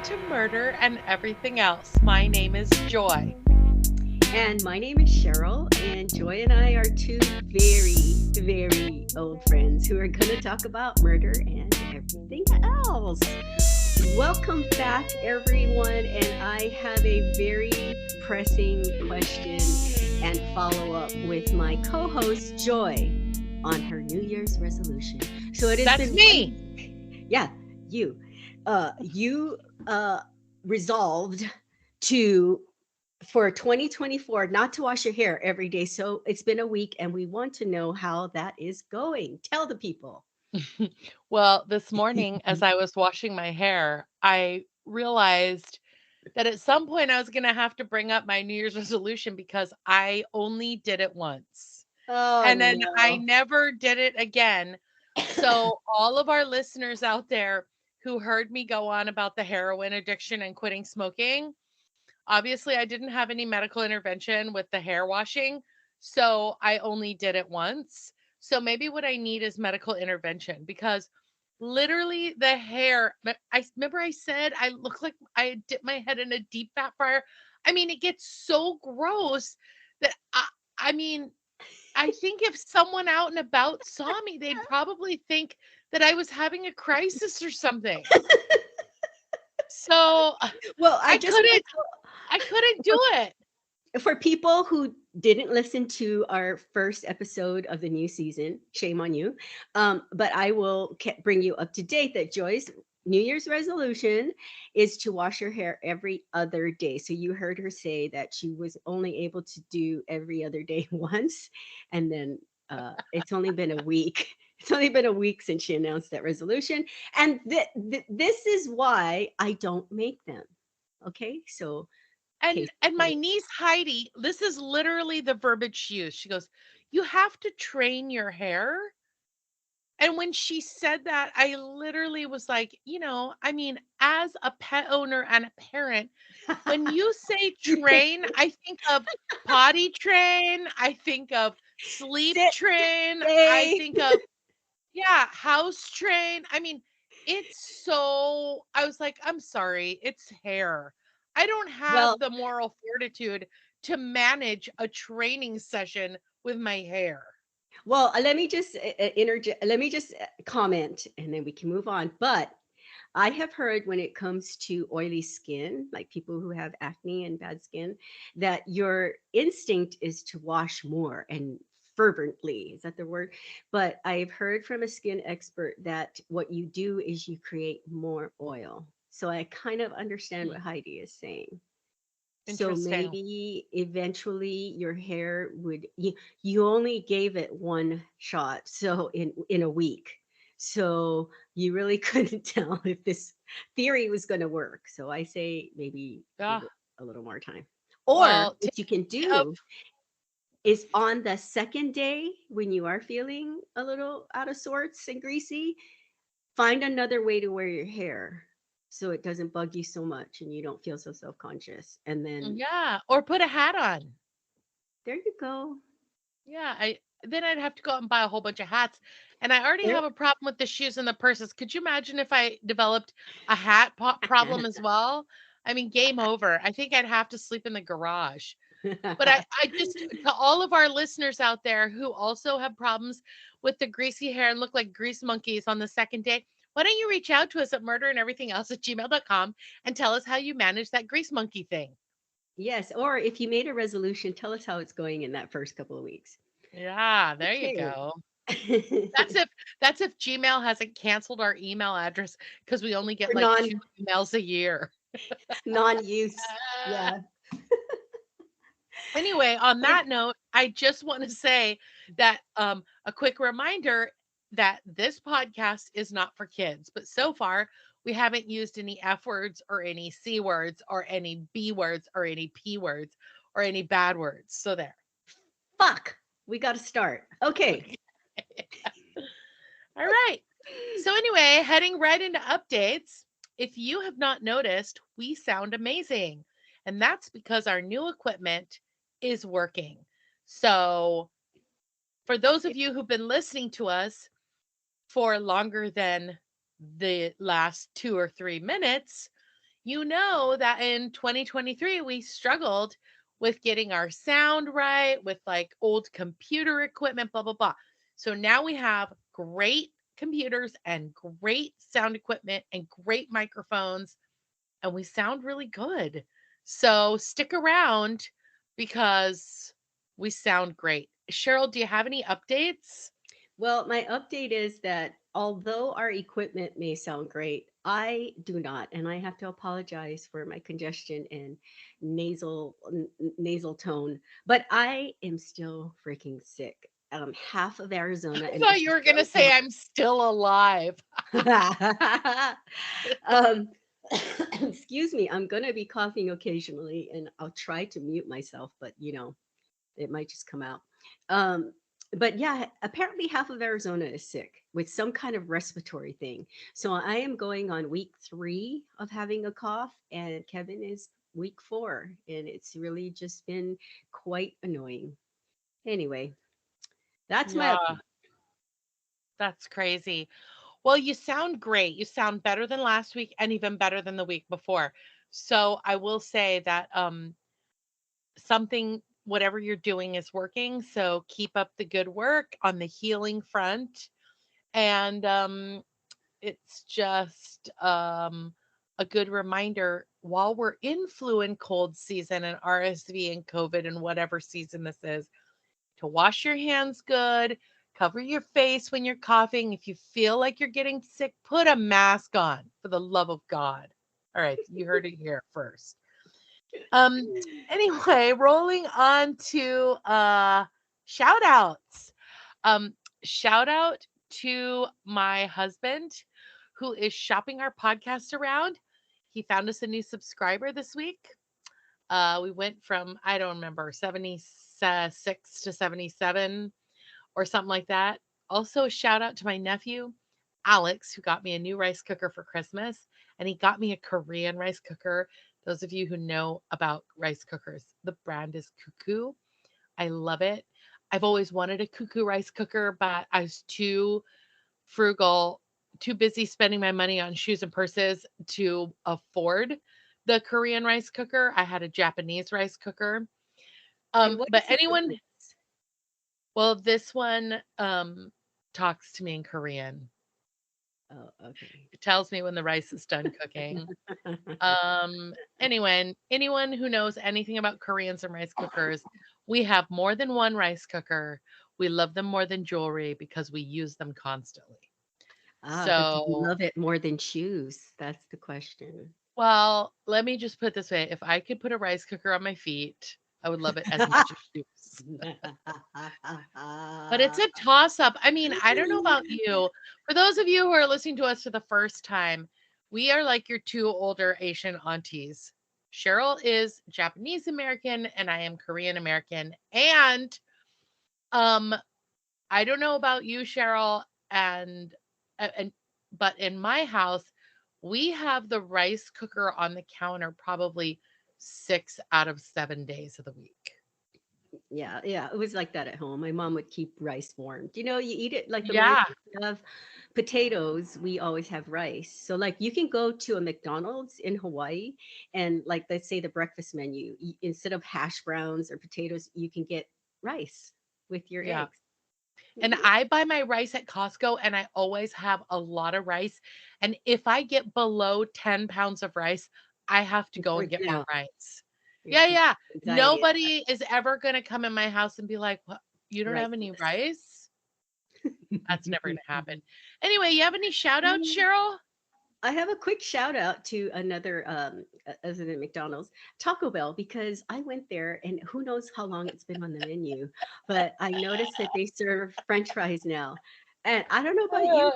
to Murder and Everything Else. My name is Joy. And my name is Cheryl, and Joy and I are two very old friends who are going to talk about murder and everything else. Welcome back, everyone. And I have a very pressing question and follow up with my co host, Joy, on her New Year's resolution. So it has That's been me. yeah, you. You resolved to for 2024 not to wash your hair every day. So it's been a week and we want to know how that is going. Tell the people. Well, this morning, as I was washing my hair, I realized that at some point I was going to have to bring up my New Year's resolution because I only did it once. Oh And then I no. never did it again. So, all of our listeners out there who heard me go on about the heroin addiction and quitting smoking, obviously, I didn't have any medical intervention with the hair washing, so I only did it once. So maybe what I need is medical intervention because literally the hair, I remember I said I look like I dipped my head in a deep fat fryer. I mean, it gets so gross that I mean, I think if someone out and about saw me, they'd probably think that I was having a crisis or something. So Well, I I just couldn't want I couldn't do for it. for people who didn't listen to our first episode of the new season, shame on you. But I will bring you up to date that Joy's New Year's resolution is to wash your hair every other day. So you heard her say that she was only able to do every other day once, and then it's only been a week. It's only been a week since she announced that resolution, and this is why I don't make them. Okay, so case in And my point. niece Heidi, this is literally the verbiage she used. She goes, "You have to train your hair." And when she said that, I literally was like, I mean, as a pet owner and a parent, when you say You think train, I think of potty train, I think of sleep sit, train, I stay. think of, yeah, house train. I mean, I was like, I'm sorry, it's hair. I don't have Well, the moral fortitude to manage a training session with my hair. let me just interject. Let me just comment, and then we can move on. But I have heard when it comes to oily skin, like people who have acne and bad skin, that your instinct is to wash more and fervently. Is that the word? But I've heard from a skin expert that what you do is you create more oil. So I kind of understand Hmm, what Heidi is saying. So interesting. maybe eventually your hair would you only gave it one shot so in a week. So you really couldn't tell if this theory was going to work. So I say maybe give Yeah. it a little more time. Or Well, what you can take of do is on the second day when you are feeling a little out of sorts and greasy, find another way to wear your hair so it doesn't bug you so much and you don't feel so self-conscious. And then yeah, or put a hat on. there you go. Yeah, I then I'd have to go out and buy a whole bunch of hats. And I already There have a problem with the shoes and the purses. Could you imagine if I developed a hat problem as well? I mean, game over. I think I'd have to sleep in the garage. But I just, to all of our listeners out there who also have problems with the greasy hair and look like grease monkeys on the second day, why don't you reach out to us at murder and everything else at gmail.com and tell us how you manage that grease monkey thing? Yes, or if you made a resolution, tell us how it's going in that first couple of weeks. Yeah, there you Okay. go. That's if Gmail hasn't canceled our email address because we only get For like 2 emails a year. non-use. Ah. Yeah. Anyway, on But that note, I just want to say that a quick reminder that this podcast is not for kids, but so far we haven't used any F words or any C words or any B words or any P words or any bad words. So there. fuck, we got to start. Okay. All right. So, anyway, heading right into updates. If you have not noticed, we sound amazing. And that's because our new equipment is working. So, for those of you who've been listening to us for longer than the last 2 or 3 minutes, you know that in 2023 we struggled with getting our sound right with like old computer equipment, blah, blah, blah. So now we have great computers and great sound equipment and great microphones, and we sound really good. So stick around because we sound great. Cheryl, do you have any updates? Well, my update is that although our equipment may sound great, I do not, and I have to apologize for my congestion and nasal tone. But I am still freaking sick. Half of Arizona, I and thought this you is were going to say I'm still alive. um, excuse me. I'm gonna be coughing occasionally, and I'll try to mute myself, but it might just come out. Um, but yeah, apparently half of Arizona is sick with some kind of respiratory thing. So I am going on week 3 of having a cough, and Kevin is week 4, and it's really just been quite annoying. Anyway, that's my Yeah, update. that's crazy. Well, you sound great. You sound better than last week and even better than the week before. So I will say that something, whatever you're doing, is working. So keep up the good work on the healing front. And it's just a good reminder while we're in flu and cold season and RSV and COVID and whatever season this is, to wash your hands good, cover your face when you're coughing. If you feel like you're getting sick, put a mask on for the love of God. All right, you heard it here first. Um anyway, rolling on to shout outs. Um Shout out to my husband who is shopping our podcast around. He found us a new subscriber this week. We went from, I don't remember, 76 to 77 or something like that. Also, shout out to my nephew, Alex, who got me a new rice cooker for Christmas. And he got me a Korean rice cooker. Those of you who know about rice cookers, the brand is Cuckoo. I love it. I've always wanted a Cuckoo rice cooker, but I was too frugal, too busy spending my money on shoes and purses to afford the Korean rice cooker. I had a Japanese rice cooker. And what But is the anyone, difference? well, this one talks to me in Korean. Oh, okay. It tells me when the rice is done cooking. Anyway, anyone who knows anything about Koreans and rice cookers, we have more than one rice cooker. We love them more than jewelry because we use them constantly. But do you So, love it more than shoes? That's the question. well, let me just put it this way. If I could put a rice cooker on my feet, I would love it as much as shoes. But it's a toss up. I mean, I don't know about you. For those of you who are listening to us for the first time, we are like your two older Asian aunties. Cheryl is Japanese American and I am Korean American. And um I don't know about you, Cheryl, and but in my house, we have the rice cooker on the counter probably 6 out of 7 days of the week. Yeah, yeah, it was like that at home. My mom would keep rice warm. You eat it like the way Yeah. we have potatoes, we always have rice. So like you can go to a McDonald's in Hawaii and like let's say the breakfast menu, instead of hash browns or potatoes, you can get rice with your Yeah. eggs. And Mhm. I buy my rice at Costco and I always have a lot of rice. And if I get below 10 pounds of rice, I have to You're go and get freaking more out. rice. You're Yeah, yeah. anxiety. Nobody is ever going to come in my house and be like, "What? You don't have any Riceless. rice?" That's never going to happen. Anyway, you have any shout outs, Cheryl? I have a quick shout out to another, other than McDonald's, Taco Bell, because I went there and who knows how long it's been on the menu, but I noticed that they serve French fries now. And I don't know about you,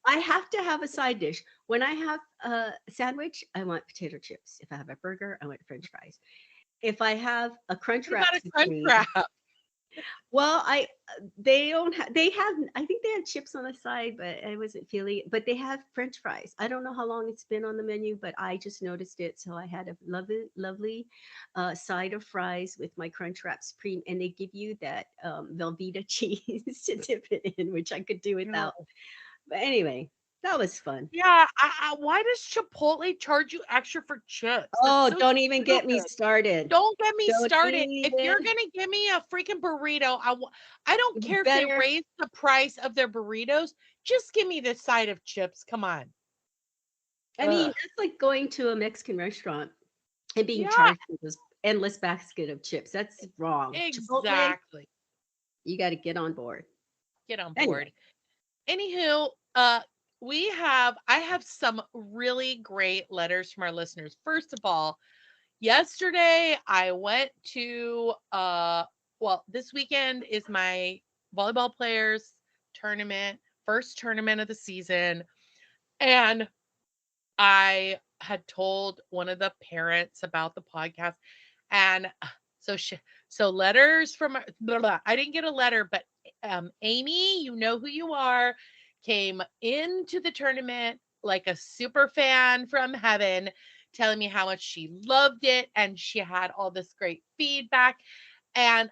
I have to have a side dish. When I have a sandwich, I want potato chips. If I have a burger, I want French fries. If I have a crunch What wrap about a crunch supreme, wrap? well, they don't they have, I think they had chips on the side, but I wasn't feeling it. But they have French fries. I don't know how long it's been on the menu, but I just noticed it. So I had a lovely side of fries with my Crunch Wrap Supreme, and they give you that Velveeta cheese to dip it in, which I could do Ew. without. But anyway, That was fun. Yeah, why does Chipotle charge you extra for chips? That's Oh, so don't even get me stupid. started. Don't get me Don't started. If you're even. gonna give me a freaking burrito, I don't You care if they better. raise the price of their burritos. Just give me the side of chips. Come on. I mean, Ugh. that's like going to a Mexican restaurant and being Yeah, charged with this endless basket of chips. That's wrong. Chipotle, exactly. you got to get on board. Get on Anyway, board. Anywho, I have some really great letters from our listeners. First of all, yesterday I went to well, this weekend is my volleyball players tournament, first tournament of the season, and I had told one of the parents about the podcast, and so letters from blah, blah, I didn't get a letter, but Amy, you know who you are, came into the tournament like a super fan from heaven, telling me how much she loved it, and she had all this great feedback, and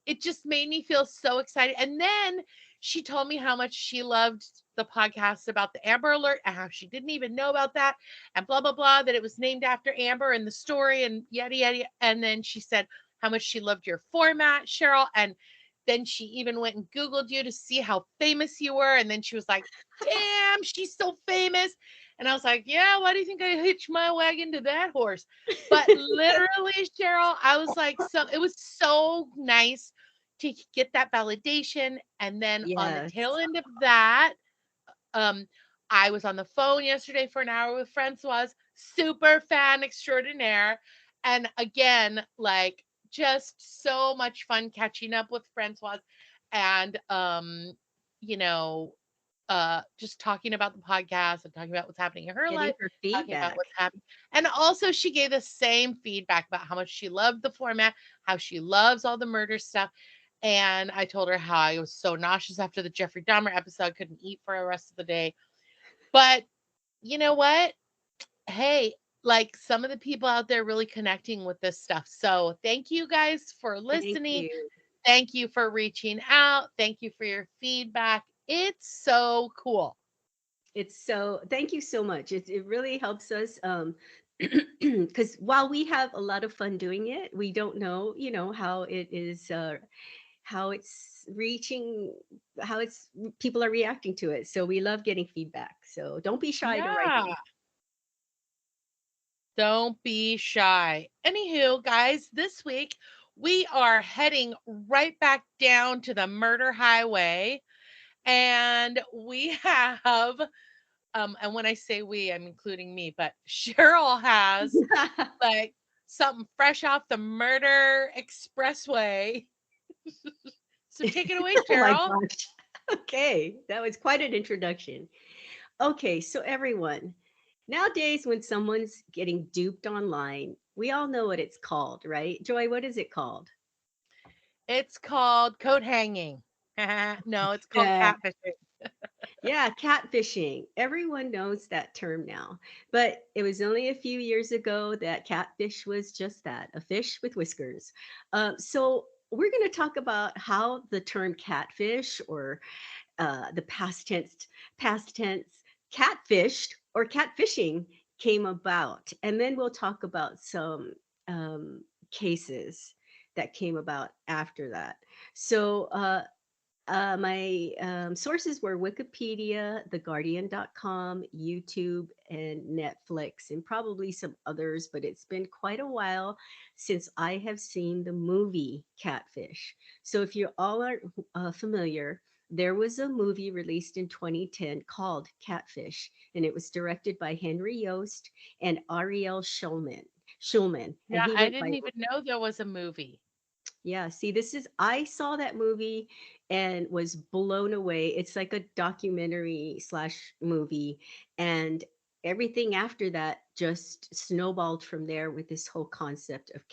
it just made me feel so excited. And then she told me how much she loved the podcast about the Amber Alert and how she didn't even know about that and blah blah blah, that it was named after Amber and the story and yada yada. And then she said how much she loved your format, Cheryl. And then she even went and Googled you to see how famous you were. And then she was like, damn, she's so famous. And I was like, yeah, why do you think I hitched my wagon to that horse? But literally, Cheryl, I was like, so it was so nice to get that validation. And then on the tail yes. end of that, um, I was on the phone yesterday for an hour with Francois, super fan extraordinaire. And again, like just so much fun catching up with Francois and you know, just talking about the podcast and talking about what's happening in her Getting life, her talking about feedback. what's happening. And also she gave the same feedback about how much she loved the format, how she loves all the murder stuff. And I told her how I was so nauseous after the Jeffrey Dahmer episode, I couldn't eat for the rest of the day. But you know what? Hey, like some of the people out there really connecting with this stuff. So thank you guys for Thank listening. you. Thank you for reaching out. Thank you for your feedback. It's so cool. It's so, thank you so much. It really helps us. Because while we have a lot of fun doing it, we don't know, how it is, how it's reaching, how it's people are reacting to it. So we love getting feedback. So don't be shy to write Yeah. in. Don't be shy. Anywho, guys, this week we are heading right back down to the murder highway. And we have, and when I say we, I'm including me, but Cheryl has like something fresh off the murder expressway. So take it away, Oh my Cheryl. gosh. Okay, that was quite an introduction. Okay, so everyone, nowadays when someone's getting duped online, we all know what it's called, right? Joy, what is it called? It's called coat hanging. No, it's called Yeah, catfishing. yeah, catfishing. Everyone knows that term now. But it was only a few years ago that catfish was just that, a fish with whiskers. So we're going to talk about how the term catfish, or the past tense catfished or catfishing, came about, and then we'll talk about some cases that came about after that. So my sources were Wikipedia, TheGuardian.com, YouTube, and Netflix, and probably some others, but it's been quite a while since I have seen the movie Catfish. So if you all are familiar, there was a movie released in 2010 called Catfish, and it was directed by Henry Yost and Ariel Schulman, and Yeah, he I went didn't by. even know there was a movie. Yeah, see, I saw that movie and was blown away. It's like a documentary slash movie, and everything after that just snowballed from there with this whole concept of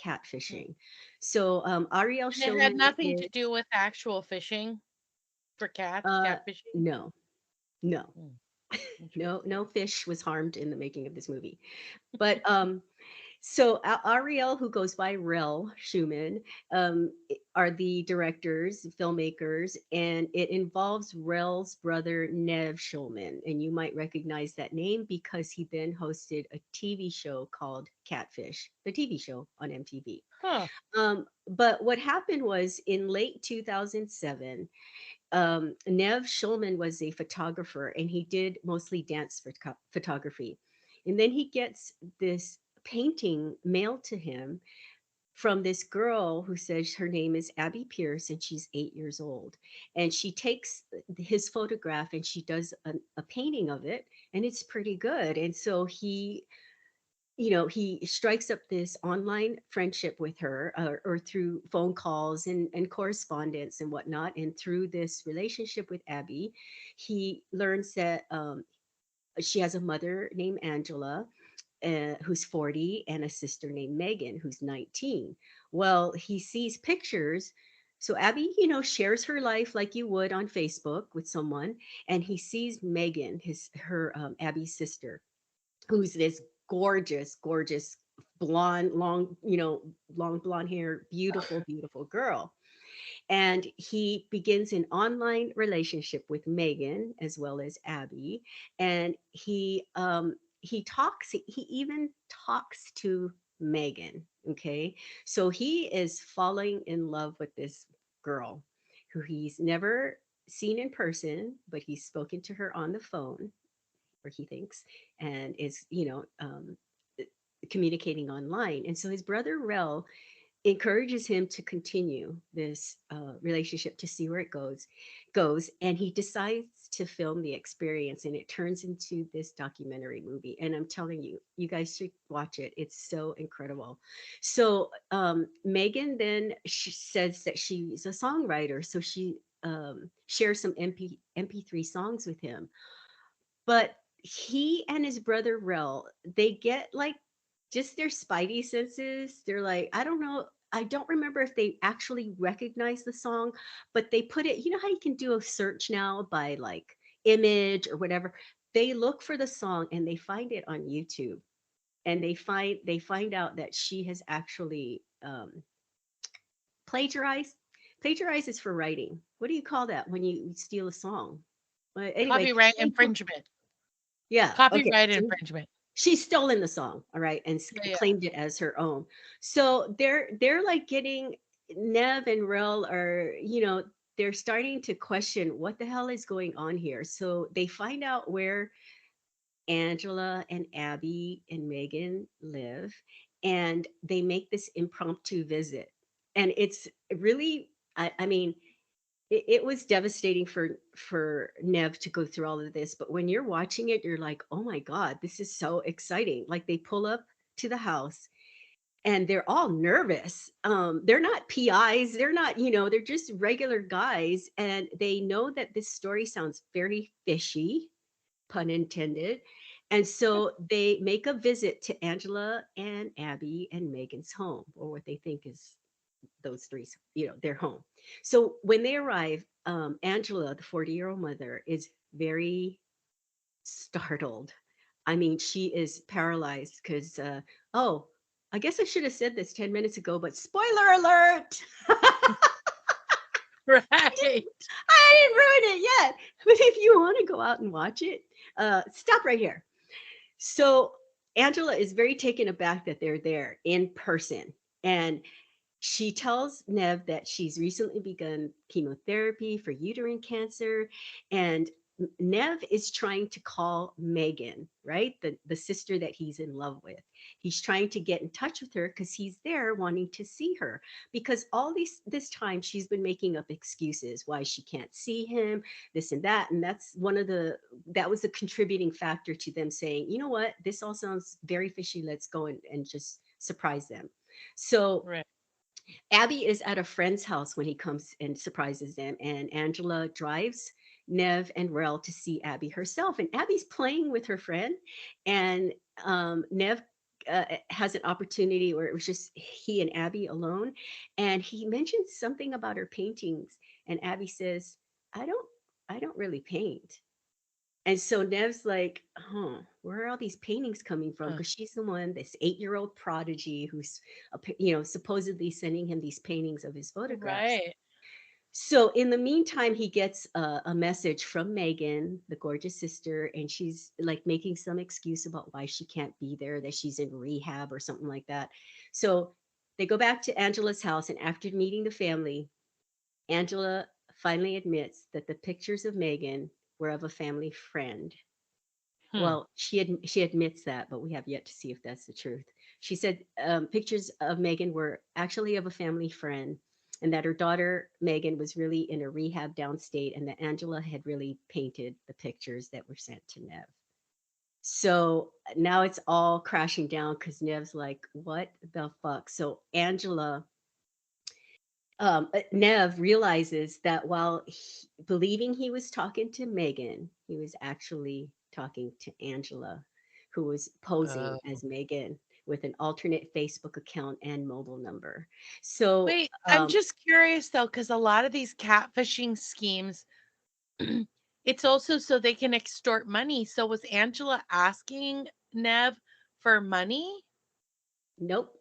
Mm. catfishing. So, Ariel And it had Schulman nothing to is, do with actual fishing for cats, uh, catfishing. no, no, Mm, no, interesting. no fish was harmed in the making of this movie. But So Ariel, who goes by Rel Schumann, are the directors, filmmakers, and it involves Rel's brother Nev Schulman, and you might recognize that name because he then hosted a TV show called Catfish, the TV show on MTV. Huh. But what happened was in late 2007, Nev Schulman was a photographer and he did mostly dance photography. And then he gets this painting mailed to him from this girl who says her name is Abby Pierce and she's 8 years old. And she takes his photograph and she does a painting of it, and it's pretty good. And so he strikes up this online friendship with her, or through phone calls and correspondence and whatnot. And through this relationship with Abby, he learns that she has a mother named Angela, who's 40, and a sister named Megan, who's 19. Well, he sees pictures. So Abby, shares her life like you would on Facebook with someone, and he sees Megan, Abby's sister, who's this gorgeous, gorgeous blonde, long blonde hair, beautiful, beautiful girl. And he begins an online relationship with Megan as well as Abby. And he even talks to Megan. Okay. So he is falling in love with this girl who he's never seen in person, but he's spoken to her on the phone, or he thinks, and is, communicating online. And so his brother Rel encourages him to continue this relationship to see where it goes, and he decides to film the experience, and it turns into this documentary movie. And I'm telling you, you guys should watch it. It's so incredible. So Megan then says that she's a songwriter, so she shares some MP3 songs with him. But he and his brother Rel, they get like just their spidey senses. They're like, I don't know. I don't remember if they actually recognize the song, but they put it, you know how you can do a search now by like image or whatever. They look for the song and they find it on YouTube, and they find out that she has actually plagiarized. Plagiarize is for writing. What do you call that when you steal a song? Well, anyway, Copyright infringement. yeah, okay. Copyright So infringement. she's stolen the song, all right, and Yeah, yeah. claimed it as her own. So they're like getting, Nev and Rel are, they're starting to question what the hell is going on here. So they find out where Angela and Abby and Megan live, and they make this impromptu visit. And it's really, I mean, it was devastating for Nev to go through all of this. But when you're watching it, you're like, oh my God, this is so exciting. Like they pull up to the house and they're all nervous. They're not PIs, they're not, they're just regular guys. And they know that this story sounds very fishy, pun intended. And so they make a visit to Angela and Abby and Megan's home, or what they think is those three, their home. So when they arrive, Angela, the 40-year-old mother, is very startled. I mean, she is paralyzed because, oh, I guess I should have said this 10 minutes ago, but spoiler alert! Right. I didn't ruin it yet. But if you want to go out and watch it, stop right here. So Angela is very taken aback that they're there in person. And she tells Nev that she's recently begun chemotherapy for uterine cancer, and Nev is trying to call Megan, right? The sister that he's in love with. He's trying to get in touch with her because he's there wanting to see her. Because all this time she's been making up excuses why she can't see him, this and that. And that was a contributing factor to them saying, you know what, this all sounds very fishy. Let's go and just surprise them. So Right. Abby is at a friend's house when he comes and surprises them, and Angela drives Nev and Rel to see Abby herself. And Abby's playing with her friend, and Nev has an opportunity where it was just he and Abby alone, and he mentions something about her paintings, and Abby says, "I don't, I don't really paint." And so Nev's like, huh, where are all these paintings coming from? Uh, Because she's the one, this 8-year-old prodigy who's, you know, supposedly sending him these paintings of his photographs. right. So in the meantime, he gets a message from Megan, the gorgeous sister, and she's like making some excuse about why she can't be there, that she's in rehab or something like that. So they go back to Angela's house, and after meeting the family, Angela finally admits that the pictures of Megan were of a family friend. Hmm. Well, she admits that, but we have yet to see if that's the truth. She said pictures of Megan were actually of a family friend, and that her daughter Megan was really in a rehab downstate, and that Angela had really painted the pictures that were sent to Nev. So now it's all crashing down because Nev's like, "What the fuck?" So Angela Nev realizes that while believing he was talking to Megan, he was actually talking to Angela, who was posing Oh. as Megan with an alternate Facebook account and mobile number. So, Wait, I'm just curious though, because a lot of these catfishing schemes, it's also so they can extort money. So was Angela asking Nev for money? nope.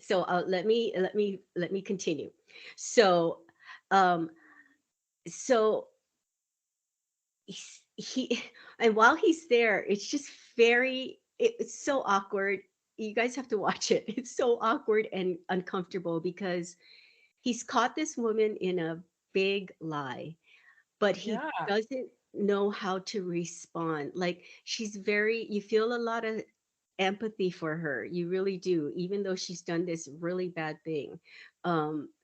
So let me continue. So, um, so he and while he's there, it's just it's so awkward. You guys have to watch it. It's so awkward and uncomfortable because he's caught this woman in a big lie, but he Yeah. doesn't know how to respond. Like she's very, you feel a lot of empathy for her. You really do, even though she's done this really bad thing.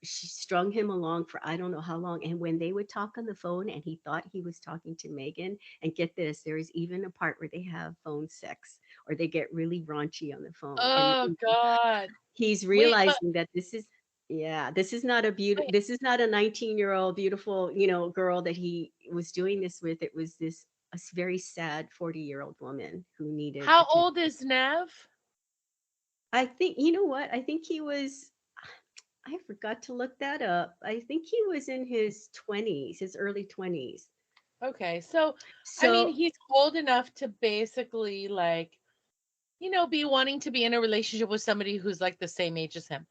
She strung him along for I don't know how long. And when they would talk on the phone and he thought he was talking to Megan, and get this, there is even a part where they have phone sex or they get really raunchy on the phone. And Oh God. he's Wait, but realizing that this is, yeah, this is not a wait, this is not a 19-year-old beautiful, you know, girl that he was doing this with. It was this very sad 40-year-old woman who needed how attention. old is Nev? I think, you know what, I think he was, I forgot to look that up. I think he was in his 20s, his early 20s. Okay, so I mean, So he's old enough to basically like, be wanting to be in a relationship with somebody who's like the same age as him.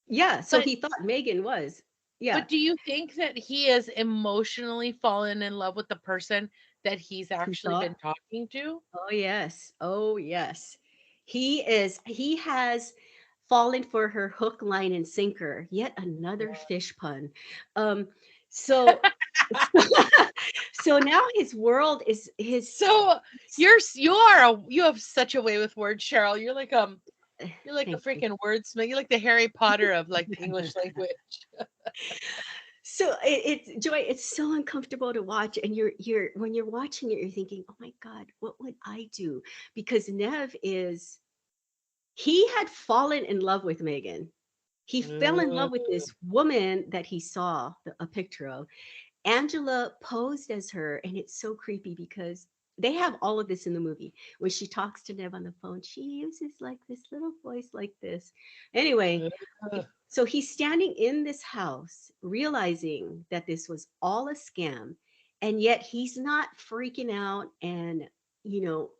yeah, so But he thought Megan was, yeah, but do you think that he has emotionally fallen in love with the person that he's he actually thought. been talking to? Oh yes. Oh yes. He has fallen for her hook, line, and sinker. Yet another fish pun. Um, so so now his world is his So you have such a way with words, Cheryl. You're like a thank you. freaking wordsmith. You're like the Harry Potter of like the English language. So it's Joy, it's so uncomfortable to watch. And you're when you're watching it, you're thinking, oh my God, what would I do? Because Nev is he had fallen in love with Megan. He fell in love with Uh, this woman that he saw a picture of. Angela posed as her, and it's so creepy because they have all of this in the movie. When she talks to Nev on the phone, she uses like this little voice like this. Anyway, uh, so he's standing in this house, realizing that this was all a scam, and yet he's not freaking out and, you know,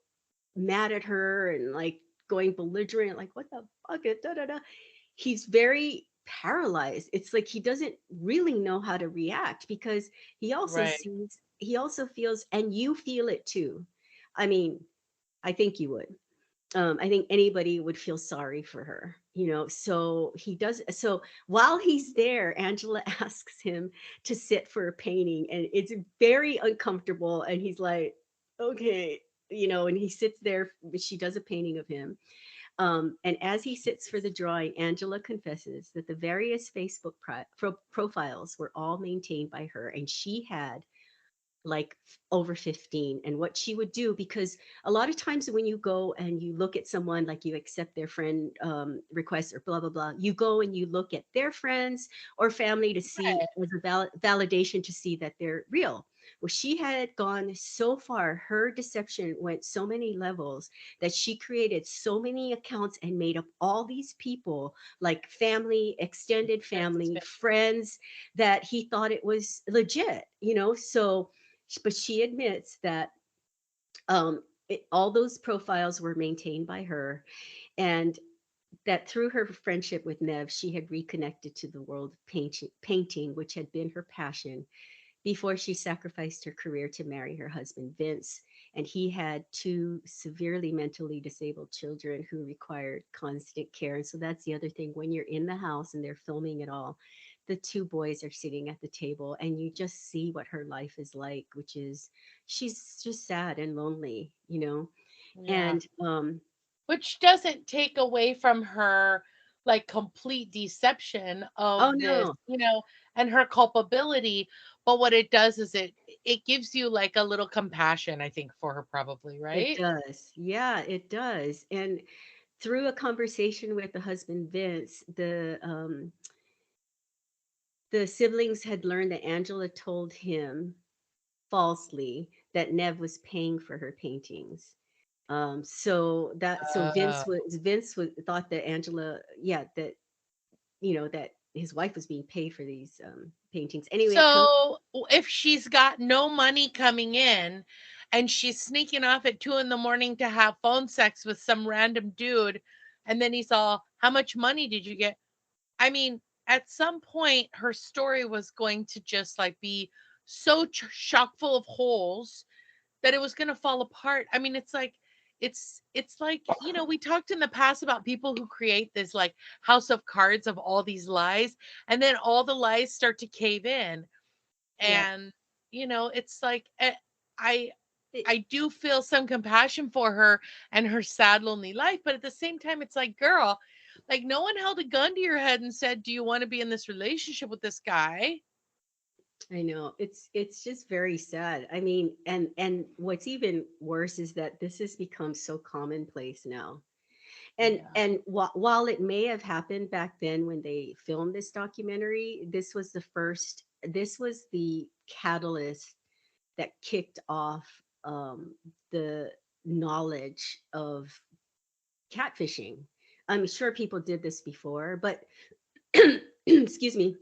mad at her and like going belligerent, like, what the fuck? Da, da, da. He's very paralyzed. It's like he doesn't really know how to react because right. he also feels, and you feel it too. I mean, I think you would. I think anybody would feel sorry for her, you know. So he does. So while he's there, Angela asks him to sit for a painting, and it's very uncomfortable. And he's like, okay, you know, and he sits there. She does a painting of him, and as he sits for the drawing, Angela confesses that the various Facebook profiles were all maintained by her, and she had like over 15. And what she would do, because a lot of times when you go and you look at someone, like you accept their friend request or blah blah blah, you go and you look at their friends or family to see as a validation to see that they're real. Well, she had gone so far, her deception went so many levels, that she created so many accounts and made up all these people, like family, extended family, friends, that he thought it was legit, you know. So but she admits that all those profiles were maintained by her, and that through her friendship with Nev, she had reconnected to the world of painting, which had been her passion before she sacrificed her career to marry her husband, Vince. And he had two severely mentally disabled children who required constant care. And so that's the other thing. When you're in the house and they're filming it all, the two boys are sitting at the table and you just see what her life is like, which is she's just sad and lonely, you know? Yeah. And Which doesn't take away from her like complete deception oh of this, no, and her culpability, but what it does is it gives you like a little compassion, I think, for her probably, it right? does. Yeah, it does. And through a conversation with the husband Vince, the siblings had learned that Angela told him falsely that Nev was paying for her paintings. So Uh, Vince was thought that Angela, yeah, that that his wife was being paid for these paintings. Anyway, it comes. so if she's got no money coming in and she's sneaking off at 2 in the morning to have phone sex with some random dude, and then he's all, how much money did you get? I mean, at some point, her story was going to just like be so chock full of holes that it was going to fall apart. I mean, it's like, we talked in the past about people who create this like house of cards of all these lies, and then all the lies start to cave in. Yeah. And it's like, I It, I do feel some compassion for her and her sad, lonely life. But at the same time, it's like, girl, like no one held a gun to your head and said, do you want to be in this relationship with this guy? I know it's just very sad. I mean, and what's even worse is that this has become so commonplace now. Yeah. And while it may have happened back then when they filmed this documentary, this was the catalyst that kicked off the knowledge of catfishing. I'm sure people did this before, but excuse me,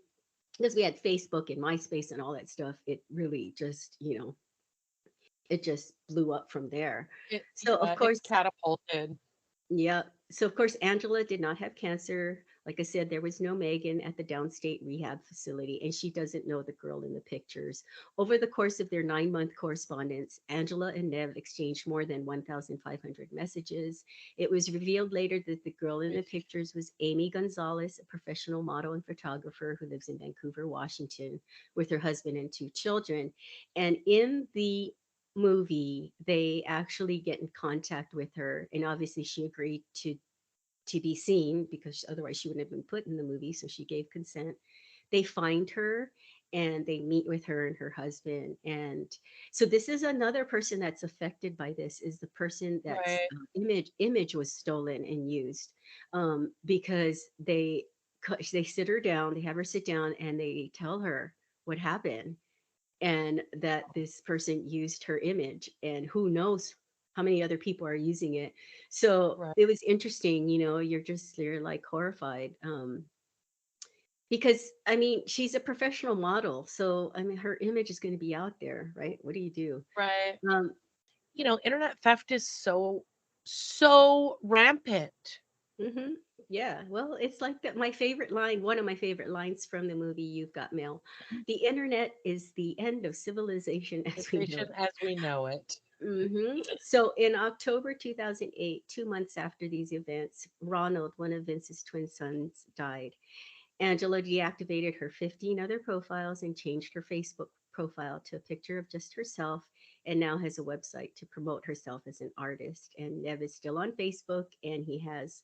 because we had Facebook and MySpace and all that stuff, it really just, it just blew up from there. So of It course, catapulted. yeah. So of course, Angela did not have cancer. Like I said, there was no Megan at the downstate rehab facility, and she doesn't know the girl in the pictures. Over the course of their 9-month correspondence, Angela and Nev exchanged more than 1,500 messages. It was revealed later that the girl in the pictures was Amy Gonzalez, a professional model and photographer who lives in Vancouver, Washington, with her husband and two children. And in the movie, they actually get in contact with her, and obviously she agreed to be seen because otherwise she wouldn't have been put in the movie. So she gave consent. They find her and they meet with her and her husband. And so this is another person that's affected by this is the person that's Right. image was stolen and used because they sit her down, they have her sit down, and they tell her what happened and that this person used her image and who knows how many other people are using it. So Right. it was interesting, you're like horrified because I mean she's a professional model, so I mean her image is going to be out there, right? What do you do? Right. um Internet theft is so rampant. hmm yeah, well, it's like that. My favorite line, one of my favorite lines from the movie You've Got Mail: the internet is the end of civilization as we know Civilization it. as we know it. So in October 2008, 2 months after these events, Ronald, one of Vince's twin sons, died. Angela deactivated her 15 other profiles and changed her Facebook profile to a picture of just herself, and now has a website to promote herself as an artist. And Nev is still on Facebook, and he has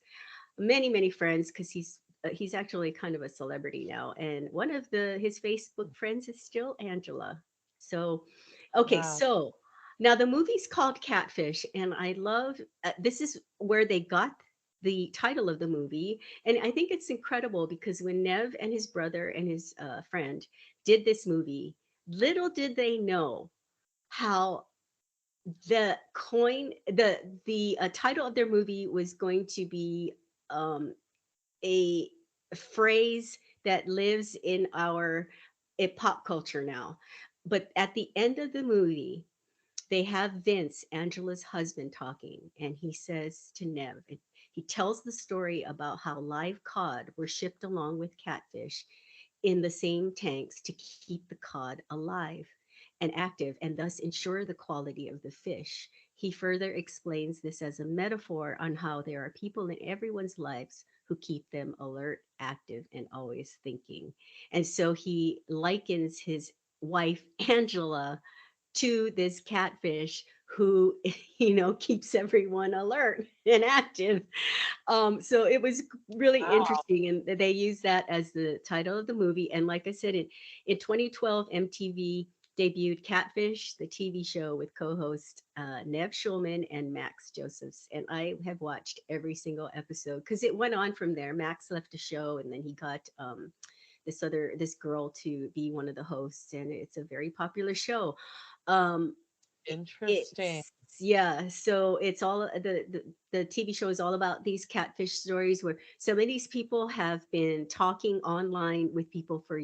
many, many friends because he's actually kind of a celebrity now. And one of the his Facebook friends is still Angela. So, okay, Wow. so now the movie's called Catfish, and I love this is where they got the title of the movie, and I think it's incredible because when Nev and his brother and his friend did this movie, little did they know how the title of their movie was going to be um, a phrase that lives in our pop culture now. But at the end of the movie, they have Vince, Angela's husband, talking, and he says to Nev, he tells the story about how live cod were shipped along with catfish in the same tanks to keep the cod alive and active and thus ensure the quality of the fish. He further explains this as a metaphor on how there are people in everyone's lives who keep them alert, active, and always thinking. And so he likens his wife, Angela, to this catfish who keeps everyone alert and active. So it was really Wow. interesting, and they used that as the title of the movie. And like I said, in 2012, MTV debuted Catfish, the TV show with co-host Nev Schulman and Max Josephs. And I have watched every single episode because it went on from there. Max left the show, and then he got this girl to be one of the hosts, and it's a very popular show. Um, Interesting. it's yeah, so it's all the TV show is all about these catfish stories where some of these people have been talking online with people for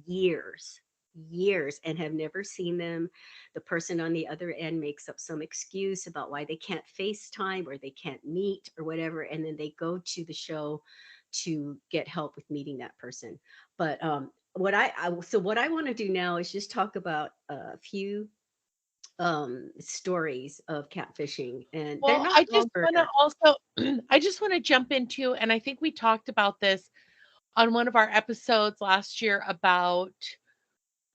years, years, and have never seen them. The person on the other end makes up some excuse about why they can't FaceTime or they can't meet or whatever, and then they go to the show to get help with meeting that person. But what I want to do now is just talk about a few stories of catfishing, and they're Well, not I all just want to murder. also, I just want to jump into, and I think we talked about this on one of our episodes last year about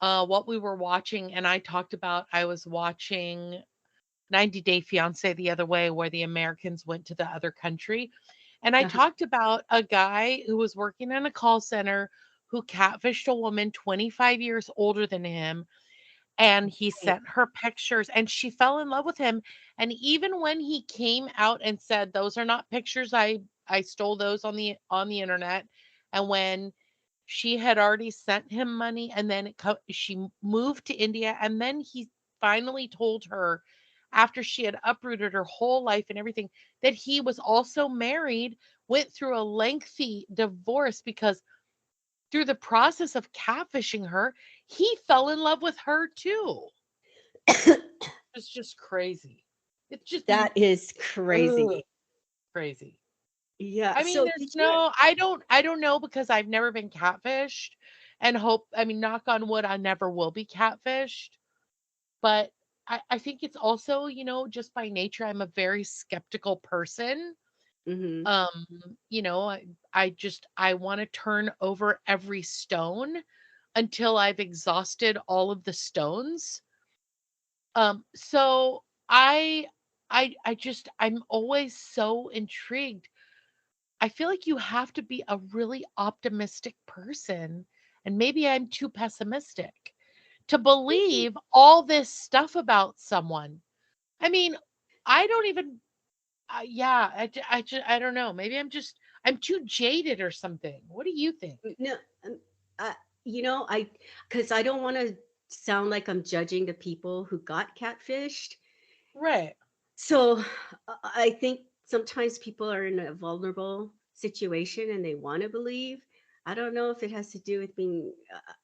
what we were watching. And I talked about I was watching 90 Day Fiance the other way, where the Americans went to the other country. And I Uh-huh. talked about a guy who was working in a call center who catfished a woman 25 years older than him, and he Right. sent her pictures and she fell in love with him. And even when he came out and said those are not pictures, I stole those on the internet, and when she had already sent him money, and then she moved to India, and then he finally told her, after she had uprooted her whole life and everything, that he was also married, went through a lengthy divorce because through the process of catfishing her, he fell in love with her too. It's just crazy. It's just That is ugh, crazy. crazy. Yeah. I mean, So there's did you? no I don't know because I've never been catfished, and hope, I mean, knock on wood, I never will be catfished. But I think it's also, just by nature, I'm a very skeptical person. Mm-hmm. Um, I want to turn over every stone until I've exhausted all of the stones. So I'm always so intrigued. I feel like you have to be a really optimistic person, and maybe I'm too pessimistic to believe all this stuff about someone. I mean, I don't even yeah, I don't know. Maybe I'm too jaded or something. What do you think? No, I, I because I don't want to sound like I'm judging the people who got catfished. Right. So I think sometimes people are in a vulnerable situation and they want to believe. I don't know if it has to do with being.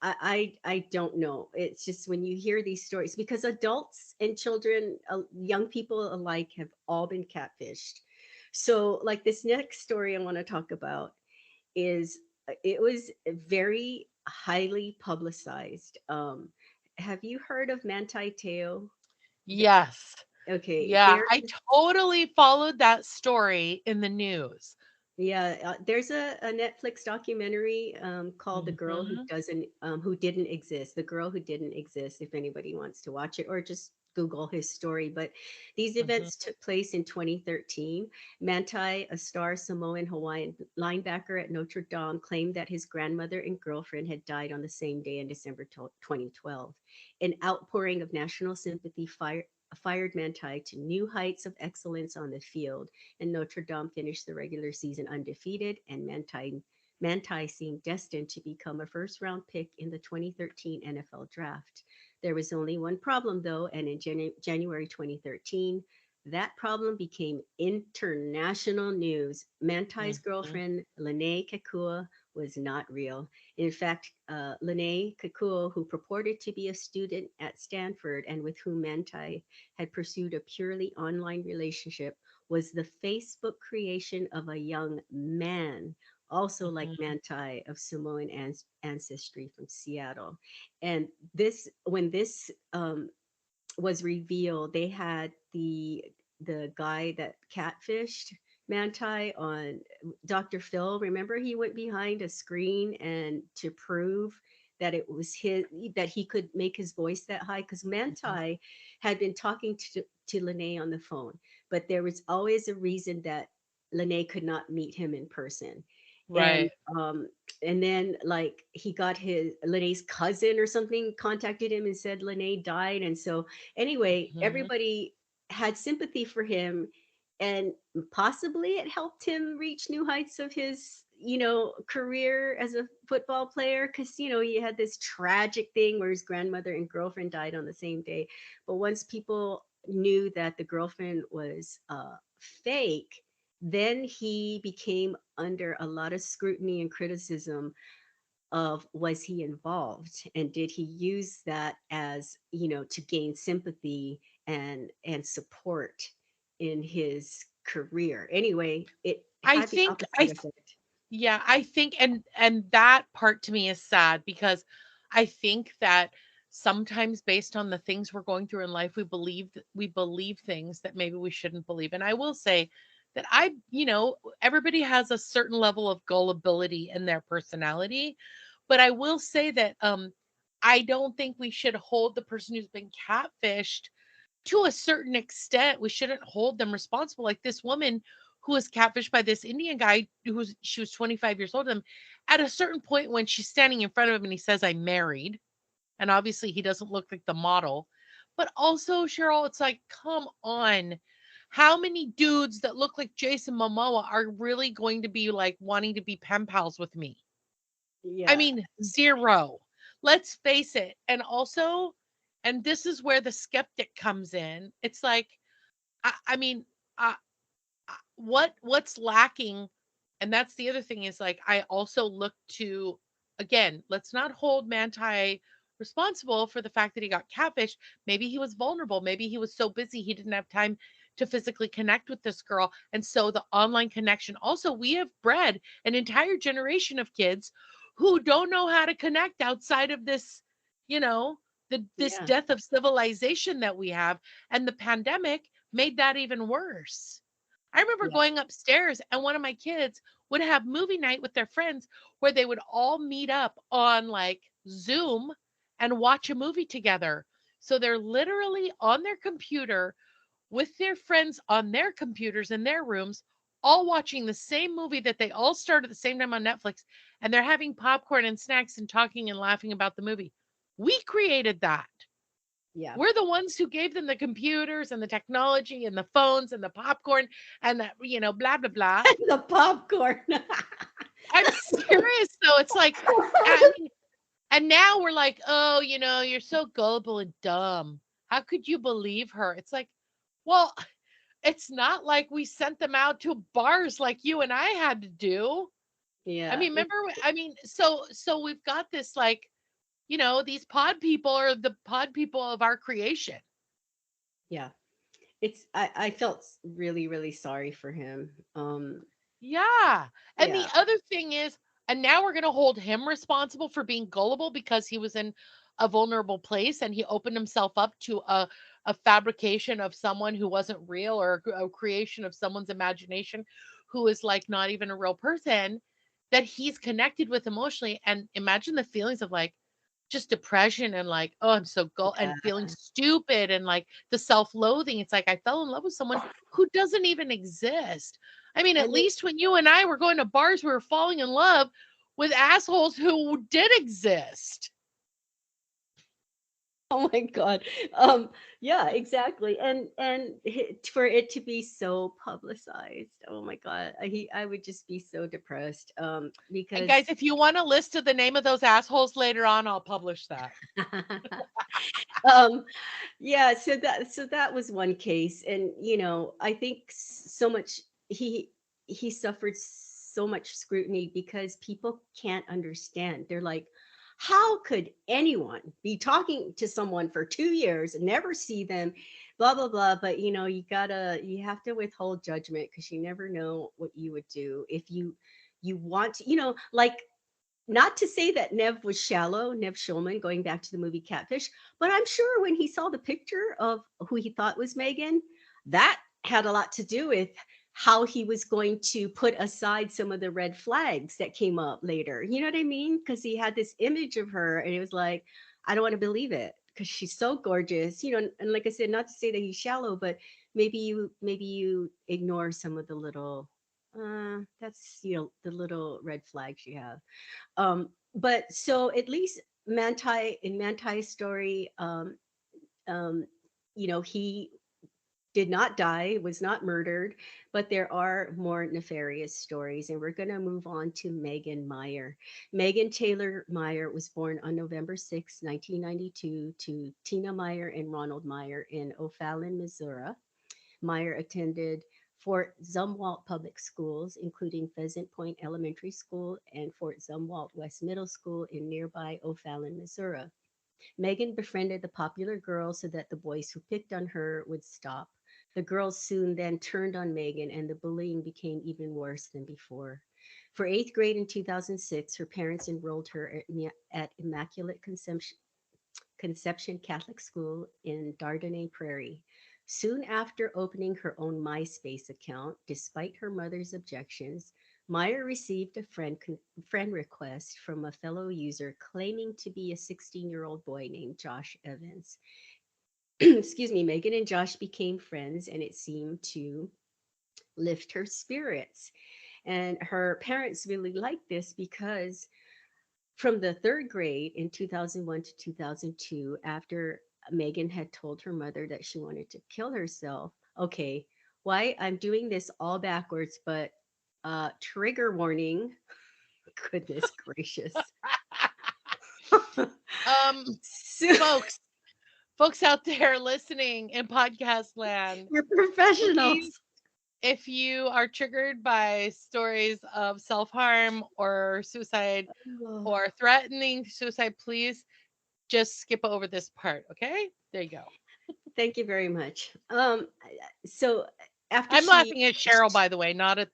I don't know. It's just when you hear these stories, because adults and children, young people alike, have all been catfished. So, like this next story I want to talk about is it was very highly publicized. Have you heard of Manti Teo? Yes. Okay, Yeah, there. I totally followed that story in the news. Yeah, there's a Netflix documentary called "The Girl Who Mhm. Didn't Exist." The Girl Who Didn't Exist. If anybody wants to watch it, or just Google his story. But these Mhm. events took place in 2013. Manti, a star Samoan Hawaiian linebacker at Notre Dame, claimed that his grandmother and girlfriend had died on the same day in December 2012. An outpouring of national sympathy fired Manti to new heights of excellence on the field, and Notre Dame finished the regular season undefeated, and Manti seemed destined to become a first round pick in the 2013 NFL draft. There was only one problem, though, and in January 2013, that problem became international news. Manti's Mhm. girlfriend, Lene Kekua, was not real. In fact, Lene Kikuo, who purported to be a student at Stanford and with whom Manti had pursued a purely online relationship, was the Facebook creation of a young man, also like Mhm. Manti of Samoan ancestry from Seattle. And this, when this was revealed, they had the guy that catfished Manti on Dr. Phil. Remember, he went behind a screen and to prove that it was his, that he could make his voice that high, because Mhm. Manti had been talking to Lene on the phone, but there was always a reason that Lene could not meet him in person. And Right. um and then like he got his Lene's cousin or something contacted him and said Lene died. And so anyway, Mhm. everybody had sympathy for him, and possibly it helped him reach new heights of his, career as a football player, because he had this tragic thing where his grandmother and girlfriend died on the same day. But once people knew that the girlfriend was fake, then he became under a lot of scrutiny and criticism of, was he involved and did he use that as, to gain sympathy and support in his career. Anyway, it I had the think opposite effect. yeah, I think and that part to me is sad because I think that sometimes based on the things we're going through in life, we believe things that maybe we shouldn't believe. And I will say that everybody has a certain level of gullibility in their personality, but I will say that I don't think we should hold the person who's been catfished to a certain extent. We shouldn't hold them responsible. Like this woman who was catfished by this Indian guy she was 25 years old. And at a certain point, when she's standing in front of him and he says, "I'm married," and obviously he doesn't look like the model, but also Cheryl, it's like, come on. How many dudes that look like Jason Momoa are really going to be like wanting to be pen pals with me? I Yeah, mean, zero. Let's face it. And also, and this is where the skeptic comes in. It's like, I mean, uh, what's lacking? And that's the other thing is like, I also look to, again, let's not hold Manti responsible for the fact that he got catfished. Maybe he was vulnerable. Maybe he was so busy he didn't have time to physically connect with this girl. And so the online connection. Also, we have bred an entire generation of kids who don't know how to connect outside of this, you know, this yeah, death of civilization that we have. And the pandemic made that even worse. I remember yeah, going upstairs and one of my kids would have movie night with their friends where they would all meet up on like Zoom and watch a movie together. So they're literally on their computer with their friends on their computers in their rooms, all watching the same movie that they all started at the same time on Netflix. And they're having popcorn and snacks and talking and laughing about the movie. We created that. yeah. We're the ones who gave them the computers and the technology and the phones and the popcorn and the, blah, blah, blah. The popcorn. I'm serious though. It's like, I mean, and now we're like, oh, you're so gullible and dumb. How could you believe her? It's like, well, it's not like we sent them out to bars like you and I had to do. I Yeah, mean, remember, I mean, so we've got this like, these pod people are the pod people of our creation. yeah. I felt really, really sorry for him. Yeah. And the Yeah, other thing is, and now we're going to hold him responsible for being gullible because he was in a vulnerable place and he opened himself up to a fabrication of someone who wasn't real, or a creation of someone's imagination who is like not even a real person that he's connected with emotionally. And imagine the feelings of like just depression and like, oh, I'm so yeah. and feeling stupid and like the self-loathing. It's like I fell in love with someone who doesn't even exist. I mean, I at mean, least when you and I were going to bars, we were falling in love with assholes who did exist. oh my God. Yeah, exactly. And for it to be so publicized, oh my God, I would just be so depressed. And Because guys, if you want a list of the name of those assholes later on, I'll publish that. um yeah, so that was one case. And I think so much he he suffered so much scrutiny because people can't understand. They're like, how could anyone be talking to someone for 2 years and never see them, blah blah blah? But you have to withhold judgment because you never know what you would do if you want to, like, not to say that Nev was shallow, Nev Schulman, going back to the movie Catfish, but I'm sure when he saw the picture of who he thought was Megan, that had a lot to do with how he was going to put aside some of the red flags that came up later. You know what I mean? Because he had this image of her and it was like, I don't want to believe it because she's so gorgeous. And like I said, not to say that he's shallow, but maybe you ignore some of the little that's the little red flags you have. But so at least Manti's story, um, he did not die, was not murdered, but there are more nefarious stories. And we're going to move on to Megan Meyer. Megan Taylor Meyer was born on November 6, 1992, to Tina Meyer and Ronald Meyer in O'Fallon, Missouri. Meyer attended Fort Zumwalt Public Schools, including Pheasant Point Elementary School and Fort Zumwalt West Middle School in nearby O'Fallon, Missouri. Megan befriended the popular girls so that the boys who picked on her would stop. The girls soon then turned on Megan, and the bullying became even worse than before. For eighth grade in 2006, her parents enrolled her at Immaculate Conception Catholic School in Dardenne Prairie. Soon after opening her own MySpace account, despite her mother's objections, Meyer received a friend request from a fellow user claiming to be a 16-year-old boy named Josh Evans. Excuse me, Megan and Josh became friends, and it seemed to lift her spirits. And her parents really liked this because from the third grade in 2001 to 2002, after Megan had told her mother that she wanted to kill herself. Okay, why I'm doing this all backwards, but trigger warning. Goodness gracious. So, Folks, folks out there listening in podcast land, we're please, professionals. if you are triggered by stories of self-harm or suicide Oh, or threatening suicide, please just skip over this part, okay? There you go. thank you very much. So after I'm she laughing at Cheryl, by the way, not at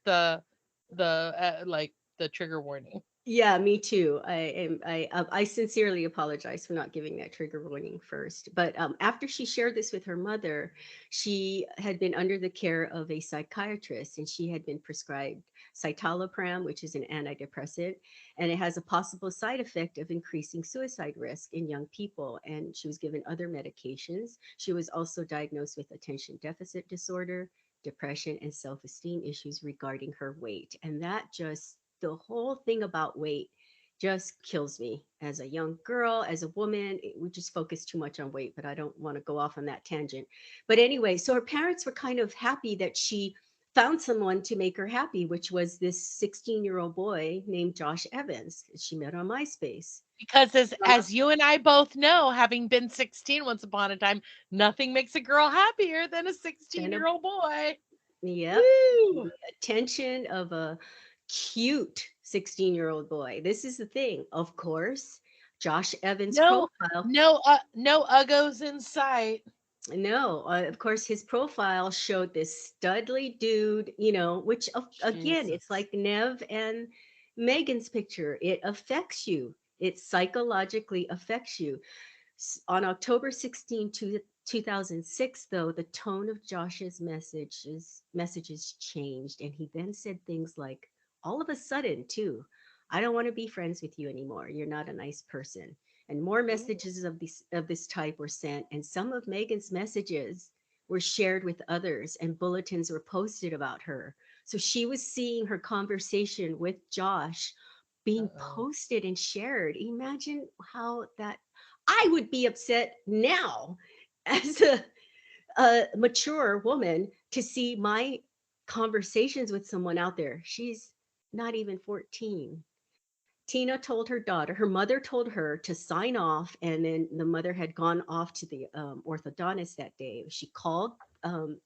like the trigger warning. Yeah, me too. I sincerely apologize for not giving that trigger warning first. But after she shared this with her mother, she had been under the care of a psychiatrist, and she had been prescribed citalopram, which is an antidepressant, and it has a possible side effect of increasing suicide risk in young people. And she was given other medications. She was also diagnosed with attention deficit disorder, depression, and self-esteem issues regarding her weight. And that just the whole thing about weight just kills me as a young girl, as a woman. We just focus too much on weight, but I don't want to go off on that tangent. But anyway, so her parents were kind of happy that she found someone to make her happy, which was this 16-year-old boy named Josh Evans that she met on MySpace. Because Uh, as you and I both know, having been 16 once upon a time, nothing makes a girl happier than a and a 16-year-old boy. Yep. Woo! The attention of a cute 16-year-old boy. This is the thing. Of course, Josh Evans' No, profile. no uggos in sight. No, of course, his profile showed this studly dude, which again, it's Jesus. like Nev and Megan's picture. It affects you. It psychologically affects you. On October 16, 2006, though, the tone of Josh's messages changed, and he then said things like, all of a sudden, too, I don't want to be friends with you anymore. You're not a nice person. And more Ooh. messages of this type were sent, and some of Megan's messages were shared with others, and bulletins were posted about her. So she was seeing her conversation with Josh being Uh-oh. posted and shared. Imagine how that I would be upset now as a mature woman to see my conversations with someone out there. She's not even 14. Tina told her mother told her to sign off, and then the mother had gone off to the orthodontist that day. She called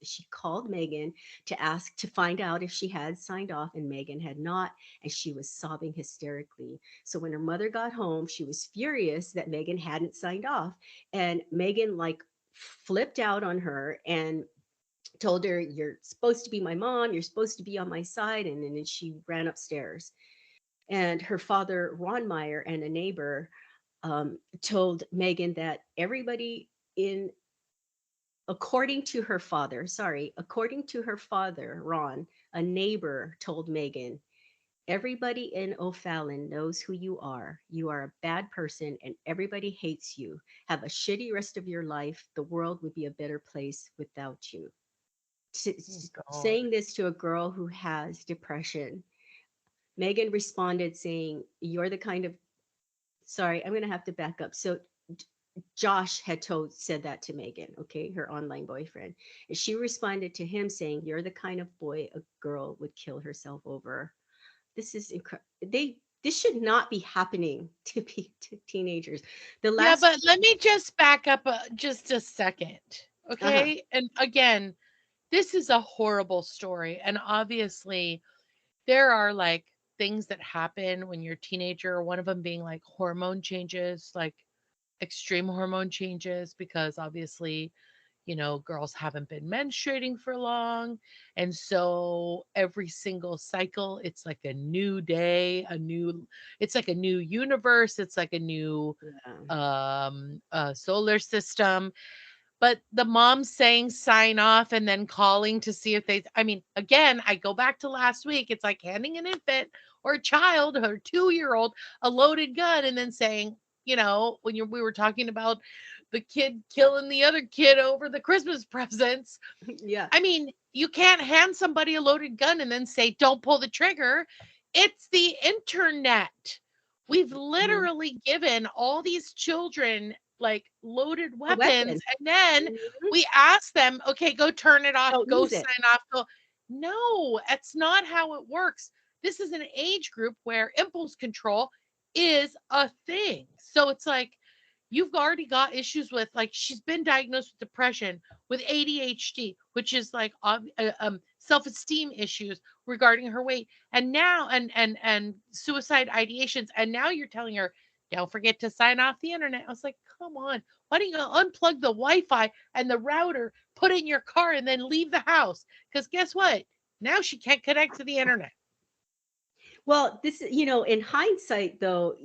she called Megan to ask to find out if she had signed off, and Megan had not, and she was sobbing hysterically. So when her mother got home, she was furious that Megan hadn't signed off, and Megan like flipped out on her and told her, "You're supposed to be my mom. You're supposed to be on my side." And then she ran upstairs. And her father, Ron Meyer, and a neighbor told Megan that everybody in, according to her father, Ron, a neighbor told Megan, everybody in O'Fallon knows who you are. You are a bad person and everybody hates you. Have a shitty rest of your life. The world would be a better place without you. Oh God. Saying this to a girl who has depression, Megan responded saying, "You're the kind of," sorry, I'm going to have to back up. So Josh had said that to Megan, okay, her online boyfriend. And she responded to him saying, "You're the kind of boy a girl would kill herself over." This is incredible. This should not be happening to teenagers. The Yeah, last but let me just back up just a second. uh-huh. Okay. And again, this is a horrible story. And obviously, there are like things that happen when you're a teenager, one of them being like hormone changes, like extreme hormone changes, because obviously, girls haven't been menstruating for long. And so every single cycle, it's like a new day, it's like a new universe, it's like a new Yeah. solar system. But the mom saying sign off and then calling to see if I mean, again, I go back to last week. It's like handing an infant or a child or 2-year-old a loaded gun and then saying, when we were talking about the kid killing the other kid over the Christmas presents. Yeah. I mean, you can't hand somebody a loaded gun and then say, don't pull the trigger. It's the internet. We've Mhm. literally given all these children like loaded A weapons, weapon. and then Mhm. we ask them, okay, go turn it off, Don't go use it. sign off, go. No, that's not how it works. This is an age group where impulse control is a thing. So it's like you've already got issues with, like, she's been diagnosed with depression, with ADHD, which is like self-esteem issues regarding her weight, and now and suicide ideations, and now you're telling her, don't forget to sign off the internet. I was like, come on, why don't you unplug the Wi-Fi and the router, put it in your car, and then leave the house? Because guess what? Now she can't connect to the internet. Well, this is, in hindsight though,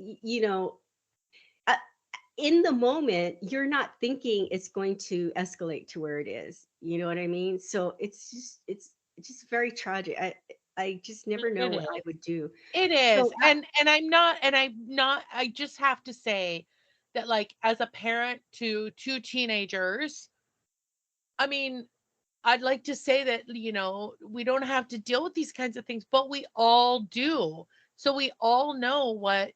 uh, in the moment, you're not thinking it's going to escalate to where it is. You know what I mean? So it's just very tragic. I just never know It what is. I would do. It So is. And I'm not, I just have to say that, like, as a parent to two teenagers, I mean, I'd like to say that, we don't have to deal with these kinds of things, but we all do. So we all know what,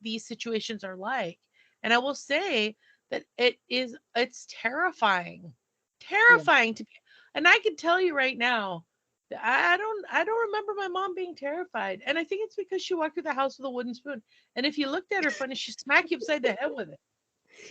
these situations are like. And I will say that it's terrifying. yeah. Terrifying to be. And I can tell you right now that I don't remember my mom being terrified. And I think it's because she walked through the house with a wooden spoon. And if you looked at her funny, she'd smack you upside the head with it.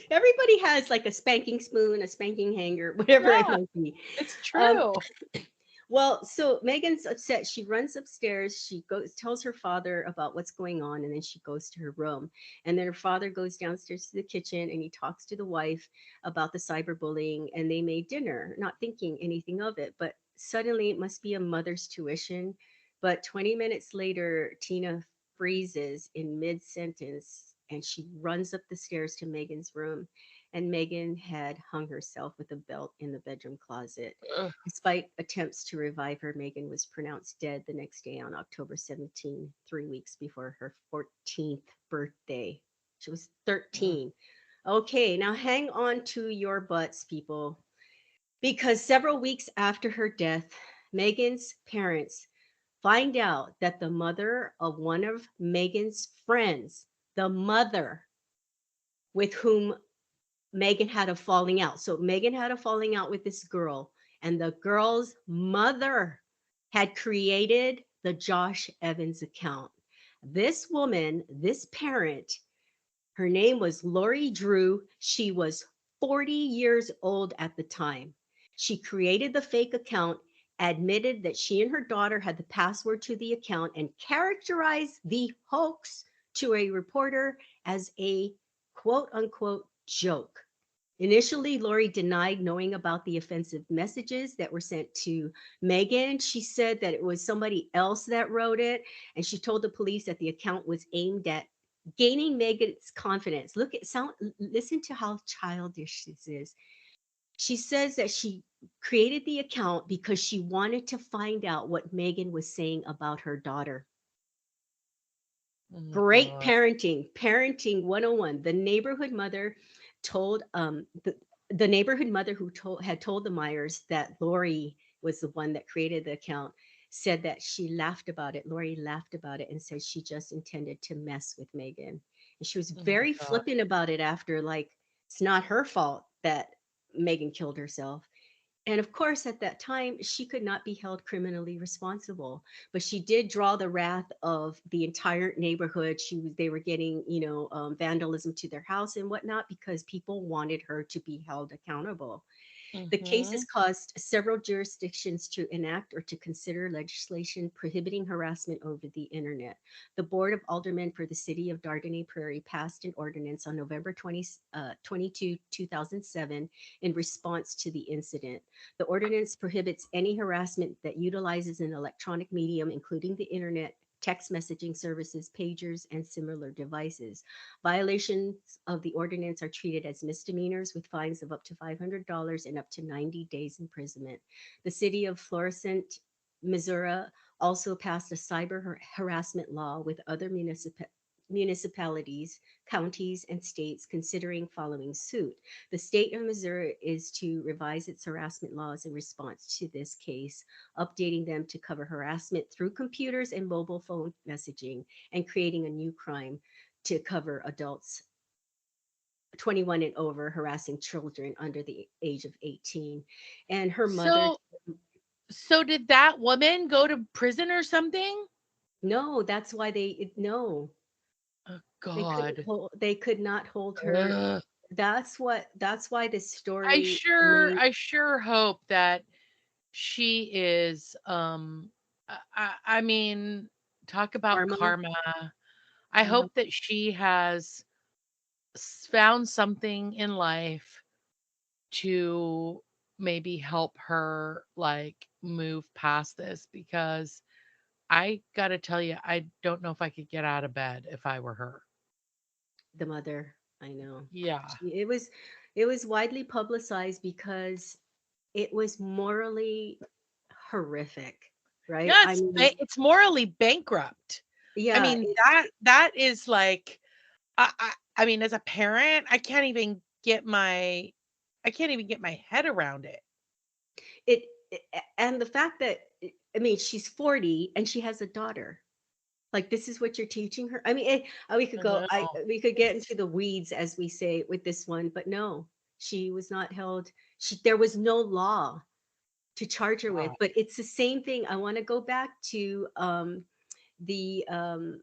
Everybody has like a spanking spoon, a spanking hanger, whatever it Yeah, might be. it's Um, true. Well, so Megan's upset. She runs upstairs. She goes, tells her father about what's going on, and then she goes to her room. And then her father goes downstairs to the kitchen and he talks to the wife about the cyberbullying. And they made dinner, not thinking anything of it. But suddenly it must be a mother's tuition. But 20 minutes later, Tina freezes in mid sentence and she runs up the stairs to Megan's room. And Megan had hung herself with a belt in the bedroom closet. Ugh. Despite attempts to revive her, Megan was pronounced dead the next day on October 17, 3 weeks before her 14th birthday. She was Mm. 13. Okay, now hang on to your butts, people, because several weeks after her death, Megan's parents find out that the mother of one of Megan's friends, the mother with whom Megan had a falling out. So Megan had a falling out with this girl, and the girl's mother had created the Josh Evans account. This woman, this parent, her name was Lori Drew. She was 40 years old at the time. She created the fake account, admitted that she and her daughter had the password to the account, and characterized the hoax to a reporter as a quote unquote joke. Initially, Lori denied knowing about the offensive messages that were sent to Megan. She said that it was somebody else that wrote it, and she told the police that the account was aimed at gaining Megan's confidence. Listen to how childish this is. She says that she created the account because she wanted to find out what Megan was saying about her daughter. Oh my Great God. parenting 101. Told the neighborhood mother who had told the Myers that Lori was the one that created the account said that she laughed about it. Lori laughed about it and said she just intended to mess with Megan. And she was Oh my very God. flippant about it after, like, it's not her fault that Megan killed herself. And of course, at that time, she could not be held criminally responsible, but she did draw the wrath of the entire neighborhood. They were getting, vandalism to their house and whatnot because people wanted her to be held accountable. The case Mm-hmm. has caused several jurisdictions to enact or to consider legislation prohibiting harassment over the internet. The Board of Aldermen for the city of Dardenne Prairie passed an ordinance on November 22, 2007, in response to the incident. The ordinance prohibits any harassment that utilizes an electronic medium, including the internet, text messaging services, pagers, and similar devices. Violations of the ordinance are treated as misdemeanors with fines of up to $500 and up to 90 days imprisonment. The city of Florissant, Missouri also passed a harassment law with other municipalities, counties, and states considering following suit. The state of Missouri is to revise its harassment laws in response to this case, updating them to cover harassment through computers and mobile phone messaging, and creating a new crime to cover adults 21 and over harassing children under the age of 18. And her mother, So, so did that woman go to prison or something? no, that's why no, Oh God. they could not hold her. Ugh. That's why this story, I mean, I sure hope that she is I mean, talk about karma. karma. I Uh, hope that she has found something in life to maybe help her like move past this because I got to tell you I don't know if I could get out of bed if I were her. the mother, I know. Yeah. It was widely publicized because it was morally horrific, right? Yeah, I mean, it's morally bankrupt. I yeah, mean, that is like I mean, as a parent, I can't even get my head around it. and the fact that, I mean, she's 40 and she has a daughter. Like, this is what you're teaching her. I mean, I know. we could get It's into the weeds, as we say, with this one, but no, she was not held. There was no law to charge her with. God. But it's the same thing. I want to go back to the um,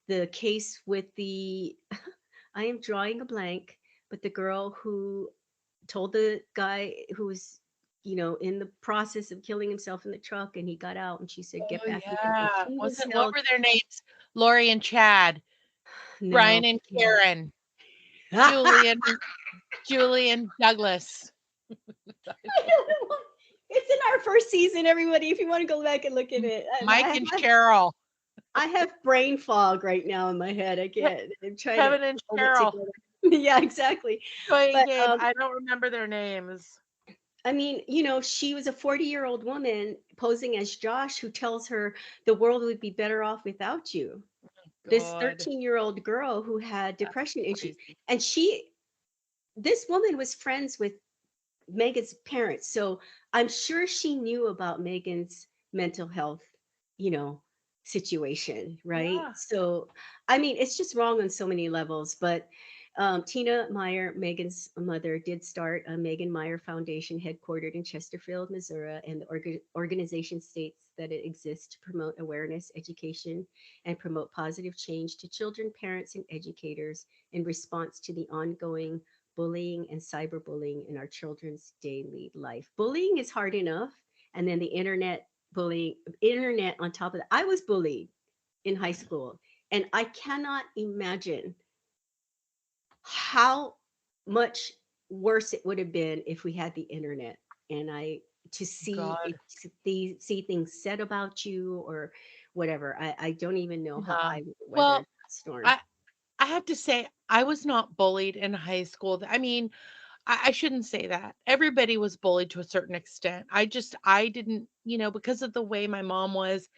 the case with the. I am drawing a blank, but the girl who told the guy who was, in the process of killing himself in the truck, and he got out, and she said, "Get Oh, back in," and yeah. she was Wasn't what held. were their names? Lori and Chad, No. Brian and Karen, Julian Julian Douglas. It's in our first season, everybody. If you want to go back and look at M it, Mike and Cheryl. I have brain fog right now in my head. I can't. I'm trying to Kevin and hold it Cheryl together. Yeah, exactly. playing But game. I don't remember their names. I mean, she was a 40-year-old woman posing as Josh, who tells her the world would be better off without you. This God, 13-year-old girl who had that's depression issues, crazy. and this woman was friends with Megan's parents. So I'm sure she knew about Megan's mental health, you know, situation, right? Yeah. So, I mean, it's just wrong on so many levels. But Tina Meyer, Megan's mother, did start a Megan Meyer Foundation headquartered in Chesterfield, Missouri, and the organization states that it exists to promote awareness, education, and promote positive change to children, parents, and educators in response to the ongoing bullying and cyberbullying in our children's daily life. Bullying is hard enough, and then the internet on top of that. I was bullied in high school, and I cannot imagine how much worse it would have been if we had the internet and I to see God. it see things said about you or whatever. I don't even know how Yeah. I would weather Well, that storm. I have to say I was not bullied in high school. I mean, I shouldn't say that. Everybody was bullied to a certain extent. I didn't, because of the way my mom was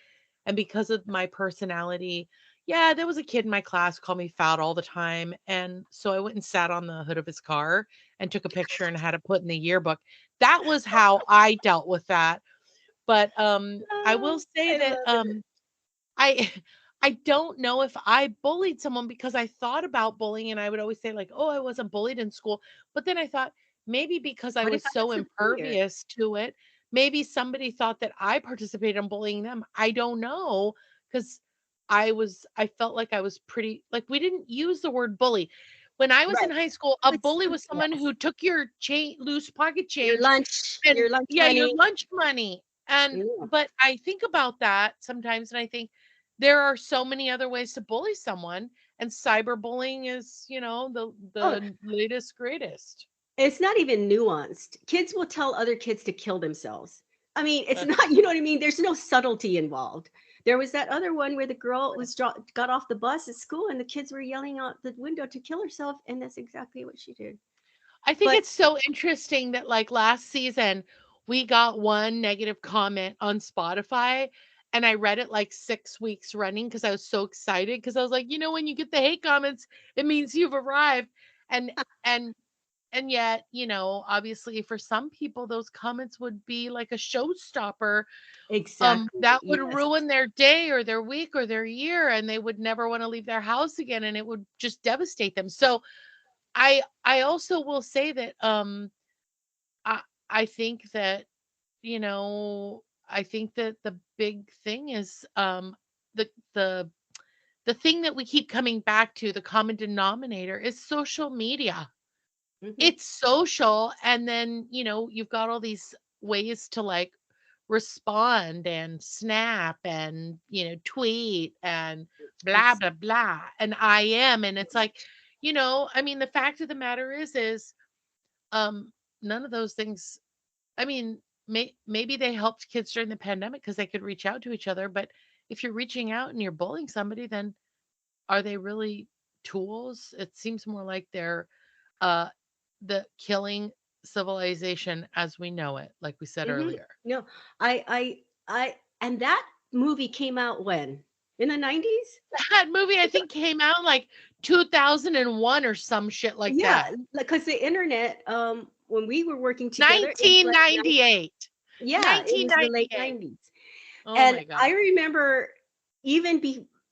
and because of my personality. Yeah, there was a kid in my class who called me fat all the time. And so I went and sat on the hood of his car and took a picture and had it put in the yearbook. That was how I dealt with that. But I will Oh, say I that love it. I I don't know if I bullied someone because I thought about bullying and I would always say like, "Oh, I wasn't bullied in school." But then I thought maybe because I What if was I so was severe? impervious to it, maybe somebody thought that I participated in bullying them. I don't know because I felt like I was pretty like we didn't use the word bully. When I was in Right. high school, a It's bully was something someone else. who took your loose pocket change and Your lunch yeah, your money. lunch money. And Yeah. but I think about that sometimes and I think there are so many other ways to bully someone and cyberbullying is, Oh, the latest greatest. it's not even nuanced. Kids will tell other kids to kill themselves. I mean, it's Uh, not, you know what I mean? There's no subtlety involved. There was that other one where the girl got off the bus at school and the kids were yelling out the window to kill herself. And that's exactly what she did. I think But it's so interesting that like last season we got one negative comment on Spotify and I read it like 6 weeks running because I was so excited because I was like, when you get the hate comments, it means you've arrived. And and and yet, obviously for some people those comments would be like a showstopper. exactly, That would yes. ruin their day or their week or their year and they would never want to leave their house again and it would just devastate them. So I also will say that I I think that, you know, I think that the big thing is the the the thing that we keep coming back to, the common denominator is social media. Hmm. It's social and then, you've got all these ways to like respond and snap and, tweet and blah It's blah blah and I am and it's like, I mean the fact of the matter is um none of those things I mean maybe they helped kids during the pandemic because they could reach out to each other, but if you're reaching out and you're bullying somebody, then are they really tools? It seems more like they're uh the killing civilization as we know it, like we said hmm earlier. no, and that movie came out when? In the 90s? That movie I think came out like 2001 or some shit like Yeah, that. because the internet, when we were working together, it was like 1998. yeah, it was the late 1998. 90s. Oh And my I god. remember even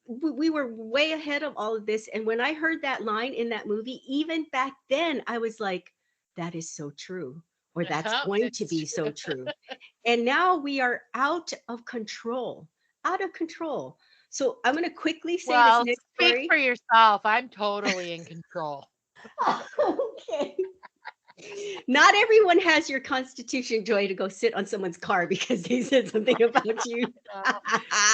we were way ahead of all of this. And when I heard that line in that movie, even back then, I was like, that is so true, or that's Yep, going to it's be true. so true. And now we are out of control, out of control. So I'm going to quickly say this Well, next speak story. for yourself. I'm totally in control. Okay. Not everyone has your constitution, Joy, to go sit on someone's car because they said something about you. Uh,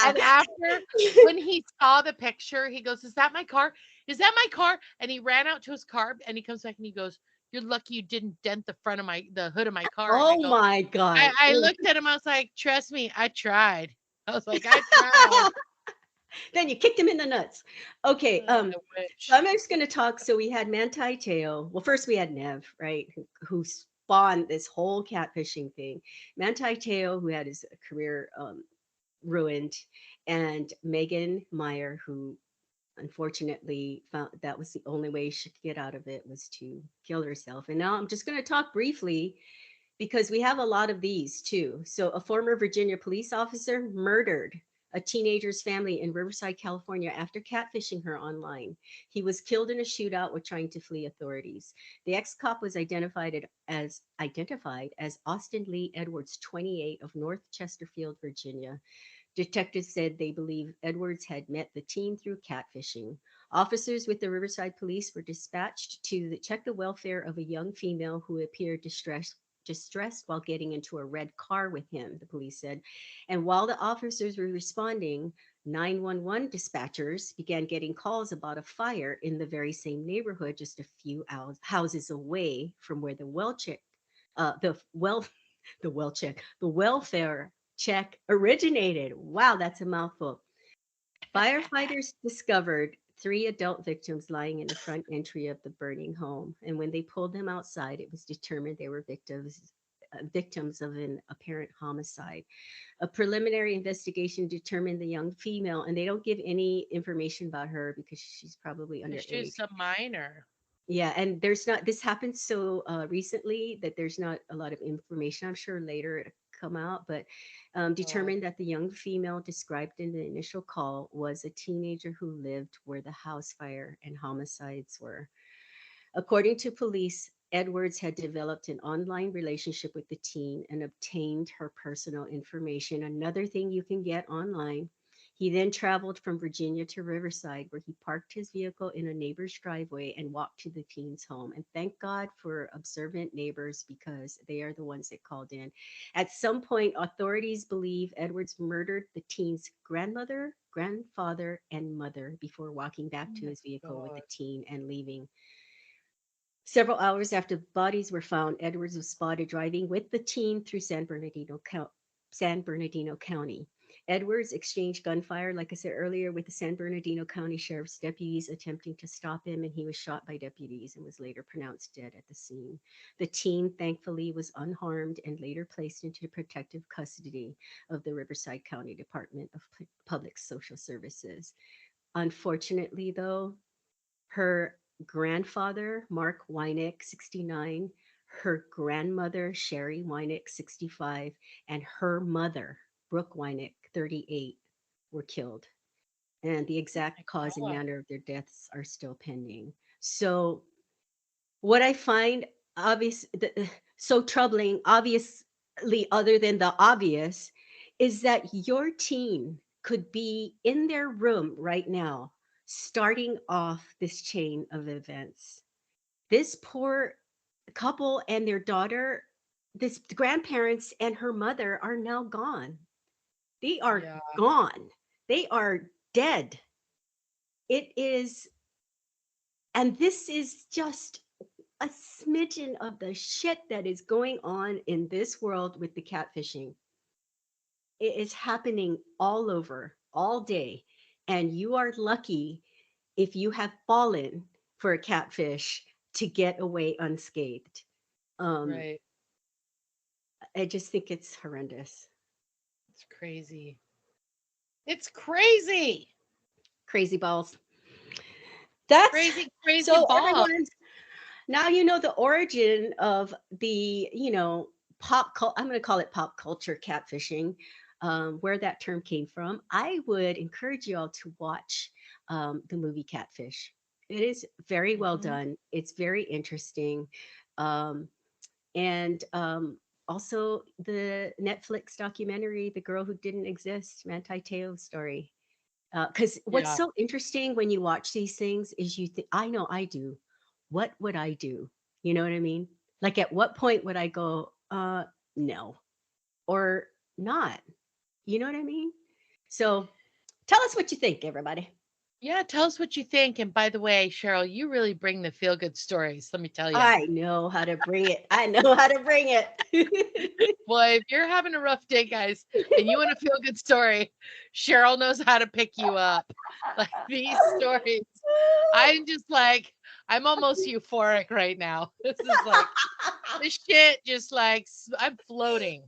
and after when he saw the picture, he goes, "Is that my car? Is that my car?" And he ran out to his car and he comes back and he goes, "You're lucky you didn't dent the hood of my car." And I Oh go, my God. I looked at him, I was like, "Trust me, I tried." I was like, "I tried." Then you kicked him in the nuts. Okay, I so wish. I'm just gonna talk. So we had Manti Teo. Well, first we had Nev, right, who spawned this whole catfishing thing. Manti Teo, who had his career ruined, and Megan Meyer, who unfortunately found that was the only way she could get out of it was to kill herself. And now I'm just going to talk briefly because we have a lot of these too. So, a former Virginia police officer murdered a teenager's family in Riverside, California after catfishing her online. He was killed in a shootout while trying to flee authorities. The ex-cop was identified as Austin Lee Edwards, 28, of North Chesterfield, Virginia. Detectives said they believe Edwards had met the teen through catfishing. Officers with the Riverside Police were dispatched to check the welfare of a young female who appeared distressed while getting into a red car with him, the police said. And while the officers were responding, 911 dispatchers began getting calls about a fire in the very same neighborhood, just a few houses away from where the well, the welfare check originated. Wow, that's a mouthful. Firefighters discovered three adult victims lying in the front entry of the burning home, and when they pulled them outside, it was determined they were victims of an apparent homicide. A preliminary investigation determined the young female, and they don't give any information about her because she's probably underage. She's a minor. Yeah, and there's not, this happened so recently that there's not a lot of information. I'm sure later it'll come out, but Oh, determined that the young female described in the initial call was a teenager who lived where the house fire and homicides were. According to police, Edwards had developed an online relationship with the teen and obtained her personal information. Another thing you can get online. He then traveled from Virginia to Riverside, where he parked his vehicle in a neighbor's driveway and walked to the teen's home. And thank God for observant neighbors because they are the ones that called in. At some point, authorities believe Edwards murdered the teen's grandmother, grandfather, and mother before walking back oh to my his vehicle with the God. teen and leaving. Several hours after bodies were found, Edwards was spotted driving with the teen through San Bernardino County. Edwards exchanged gunfire, like I said earlier, with the San Bernardino County Sheriff's deputies attempting to stop him, and he was shot by deputies and was later pronounced dead at the scene. The teen, thankfully, was unharmed and later placed into protective custody of the Riverside County Department of Public Social Services. Unfortunately, though, her grandfather, Mark Weineck, 69, her grandmother, Sherry Weineck, 65, and her mother, Brooke Weineck, 38, were killed. And the exact cause and God. manner of their deaths are still pending. So, what I find so troubling, obviously, other than the obvious, is that your teen could be in their room right now, starting off this chain of events. This poor couple and their daughter, this grandparents and her mother are now gone. They are Yeah, gone. They are dead. It is, and this is just a smidgen of the shit that is going on in this world with the catfishing. It is happening all over, all day. And you are lucky if you have fallen for a catfish to get away unscathed. Um, right. I just think it's horrendous. It's crazy. It's crazy. Crazy balls. That's Crazy, crazy so ball. everyone. Now you know the origin of the, I'm going to call it pop culture catfishing, where that term came from. I would encourage you all to watch the movie Catfish. It is very well Mhm. done. It's very interesting. Um, and also the Netflix documentary, The Girl Who Didn't Exist, Manti Te'o's story. Because what's Yeah. so interesting when you watch these things is you think, I know I do. What would I do? You know what I mean? Like, at what point would I go, no, or not? You know what I mean? So tell us what you think, everybody. Yeah, tell us what you think. And by the way, Cheryl, you really bring the feel good stories, let me tell you. I know how to bring it. I know how to bring it. Boy, if you're having a rough day, guys, and you want a feel good story, Cheryl knows how to pick you up. Like these stories, I'm just like, I'm almost euphoric right now. This is like, this shit just like, I'm floating.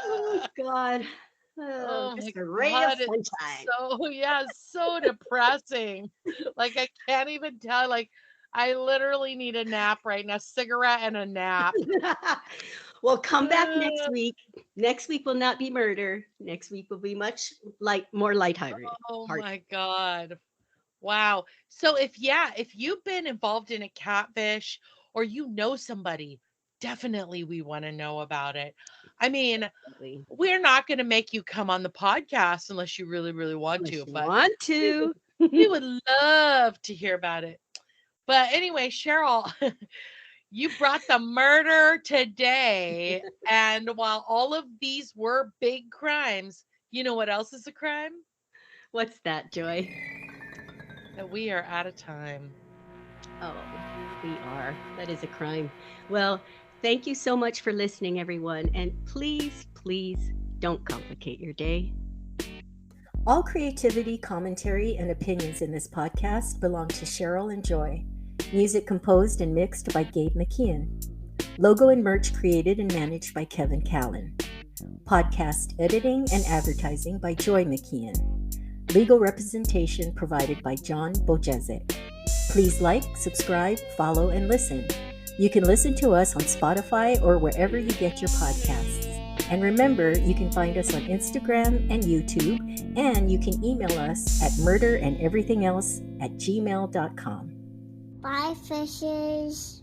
Oh, God. Oh Just my a ray of God, it's sunshine. so, yeah, so depressing. Like, I can't even tell. Like, I literally need a nap right now, cigarette and a nap. Well, come back next Uh, week. Next week will not be murder. Next week will be much more lighthearted. oh Heart. my God. Wow. So if, yeah, if you've been involved in a catfish or you know somebody, definitely we want to know about it. I mean, Definitely. we're not going to make you come on the podcast unless you really, really want Unless to, you but want we would, to. we would love to hear about it. But anyway, Cheryl, you brought the murder today. And while all of these were big crimes, you know what else is a crime? What's that, Joy? That we are out of time. Oh, we are. That is a crime. Well, thank you so much for listening, everyone. And please, please don't complicate your day. All creativity, commentary, and opinions in this podcast belong to Cheryl and Joy. Music composed and mixed by Gabe McKeon. Logo and merch created and managed by Kevin Callan. Podcast editing and advertising by Joy McKeon. Legal representation provided by John Bojezek. Please like, subscribe, follow, and listen. You can listen to us on Spotify or wherever you get your podcasts. And remember, you can find us on Instagram and YouTube, and you can email us at murderandeverythingelse@gmail.com. Bye, fishes.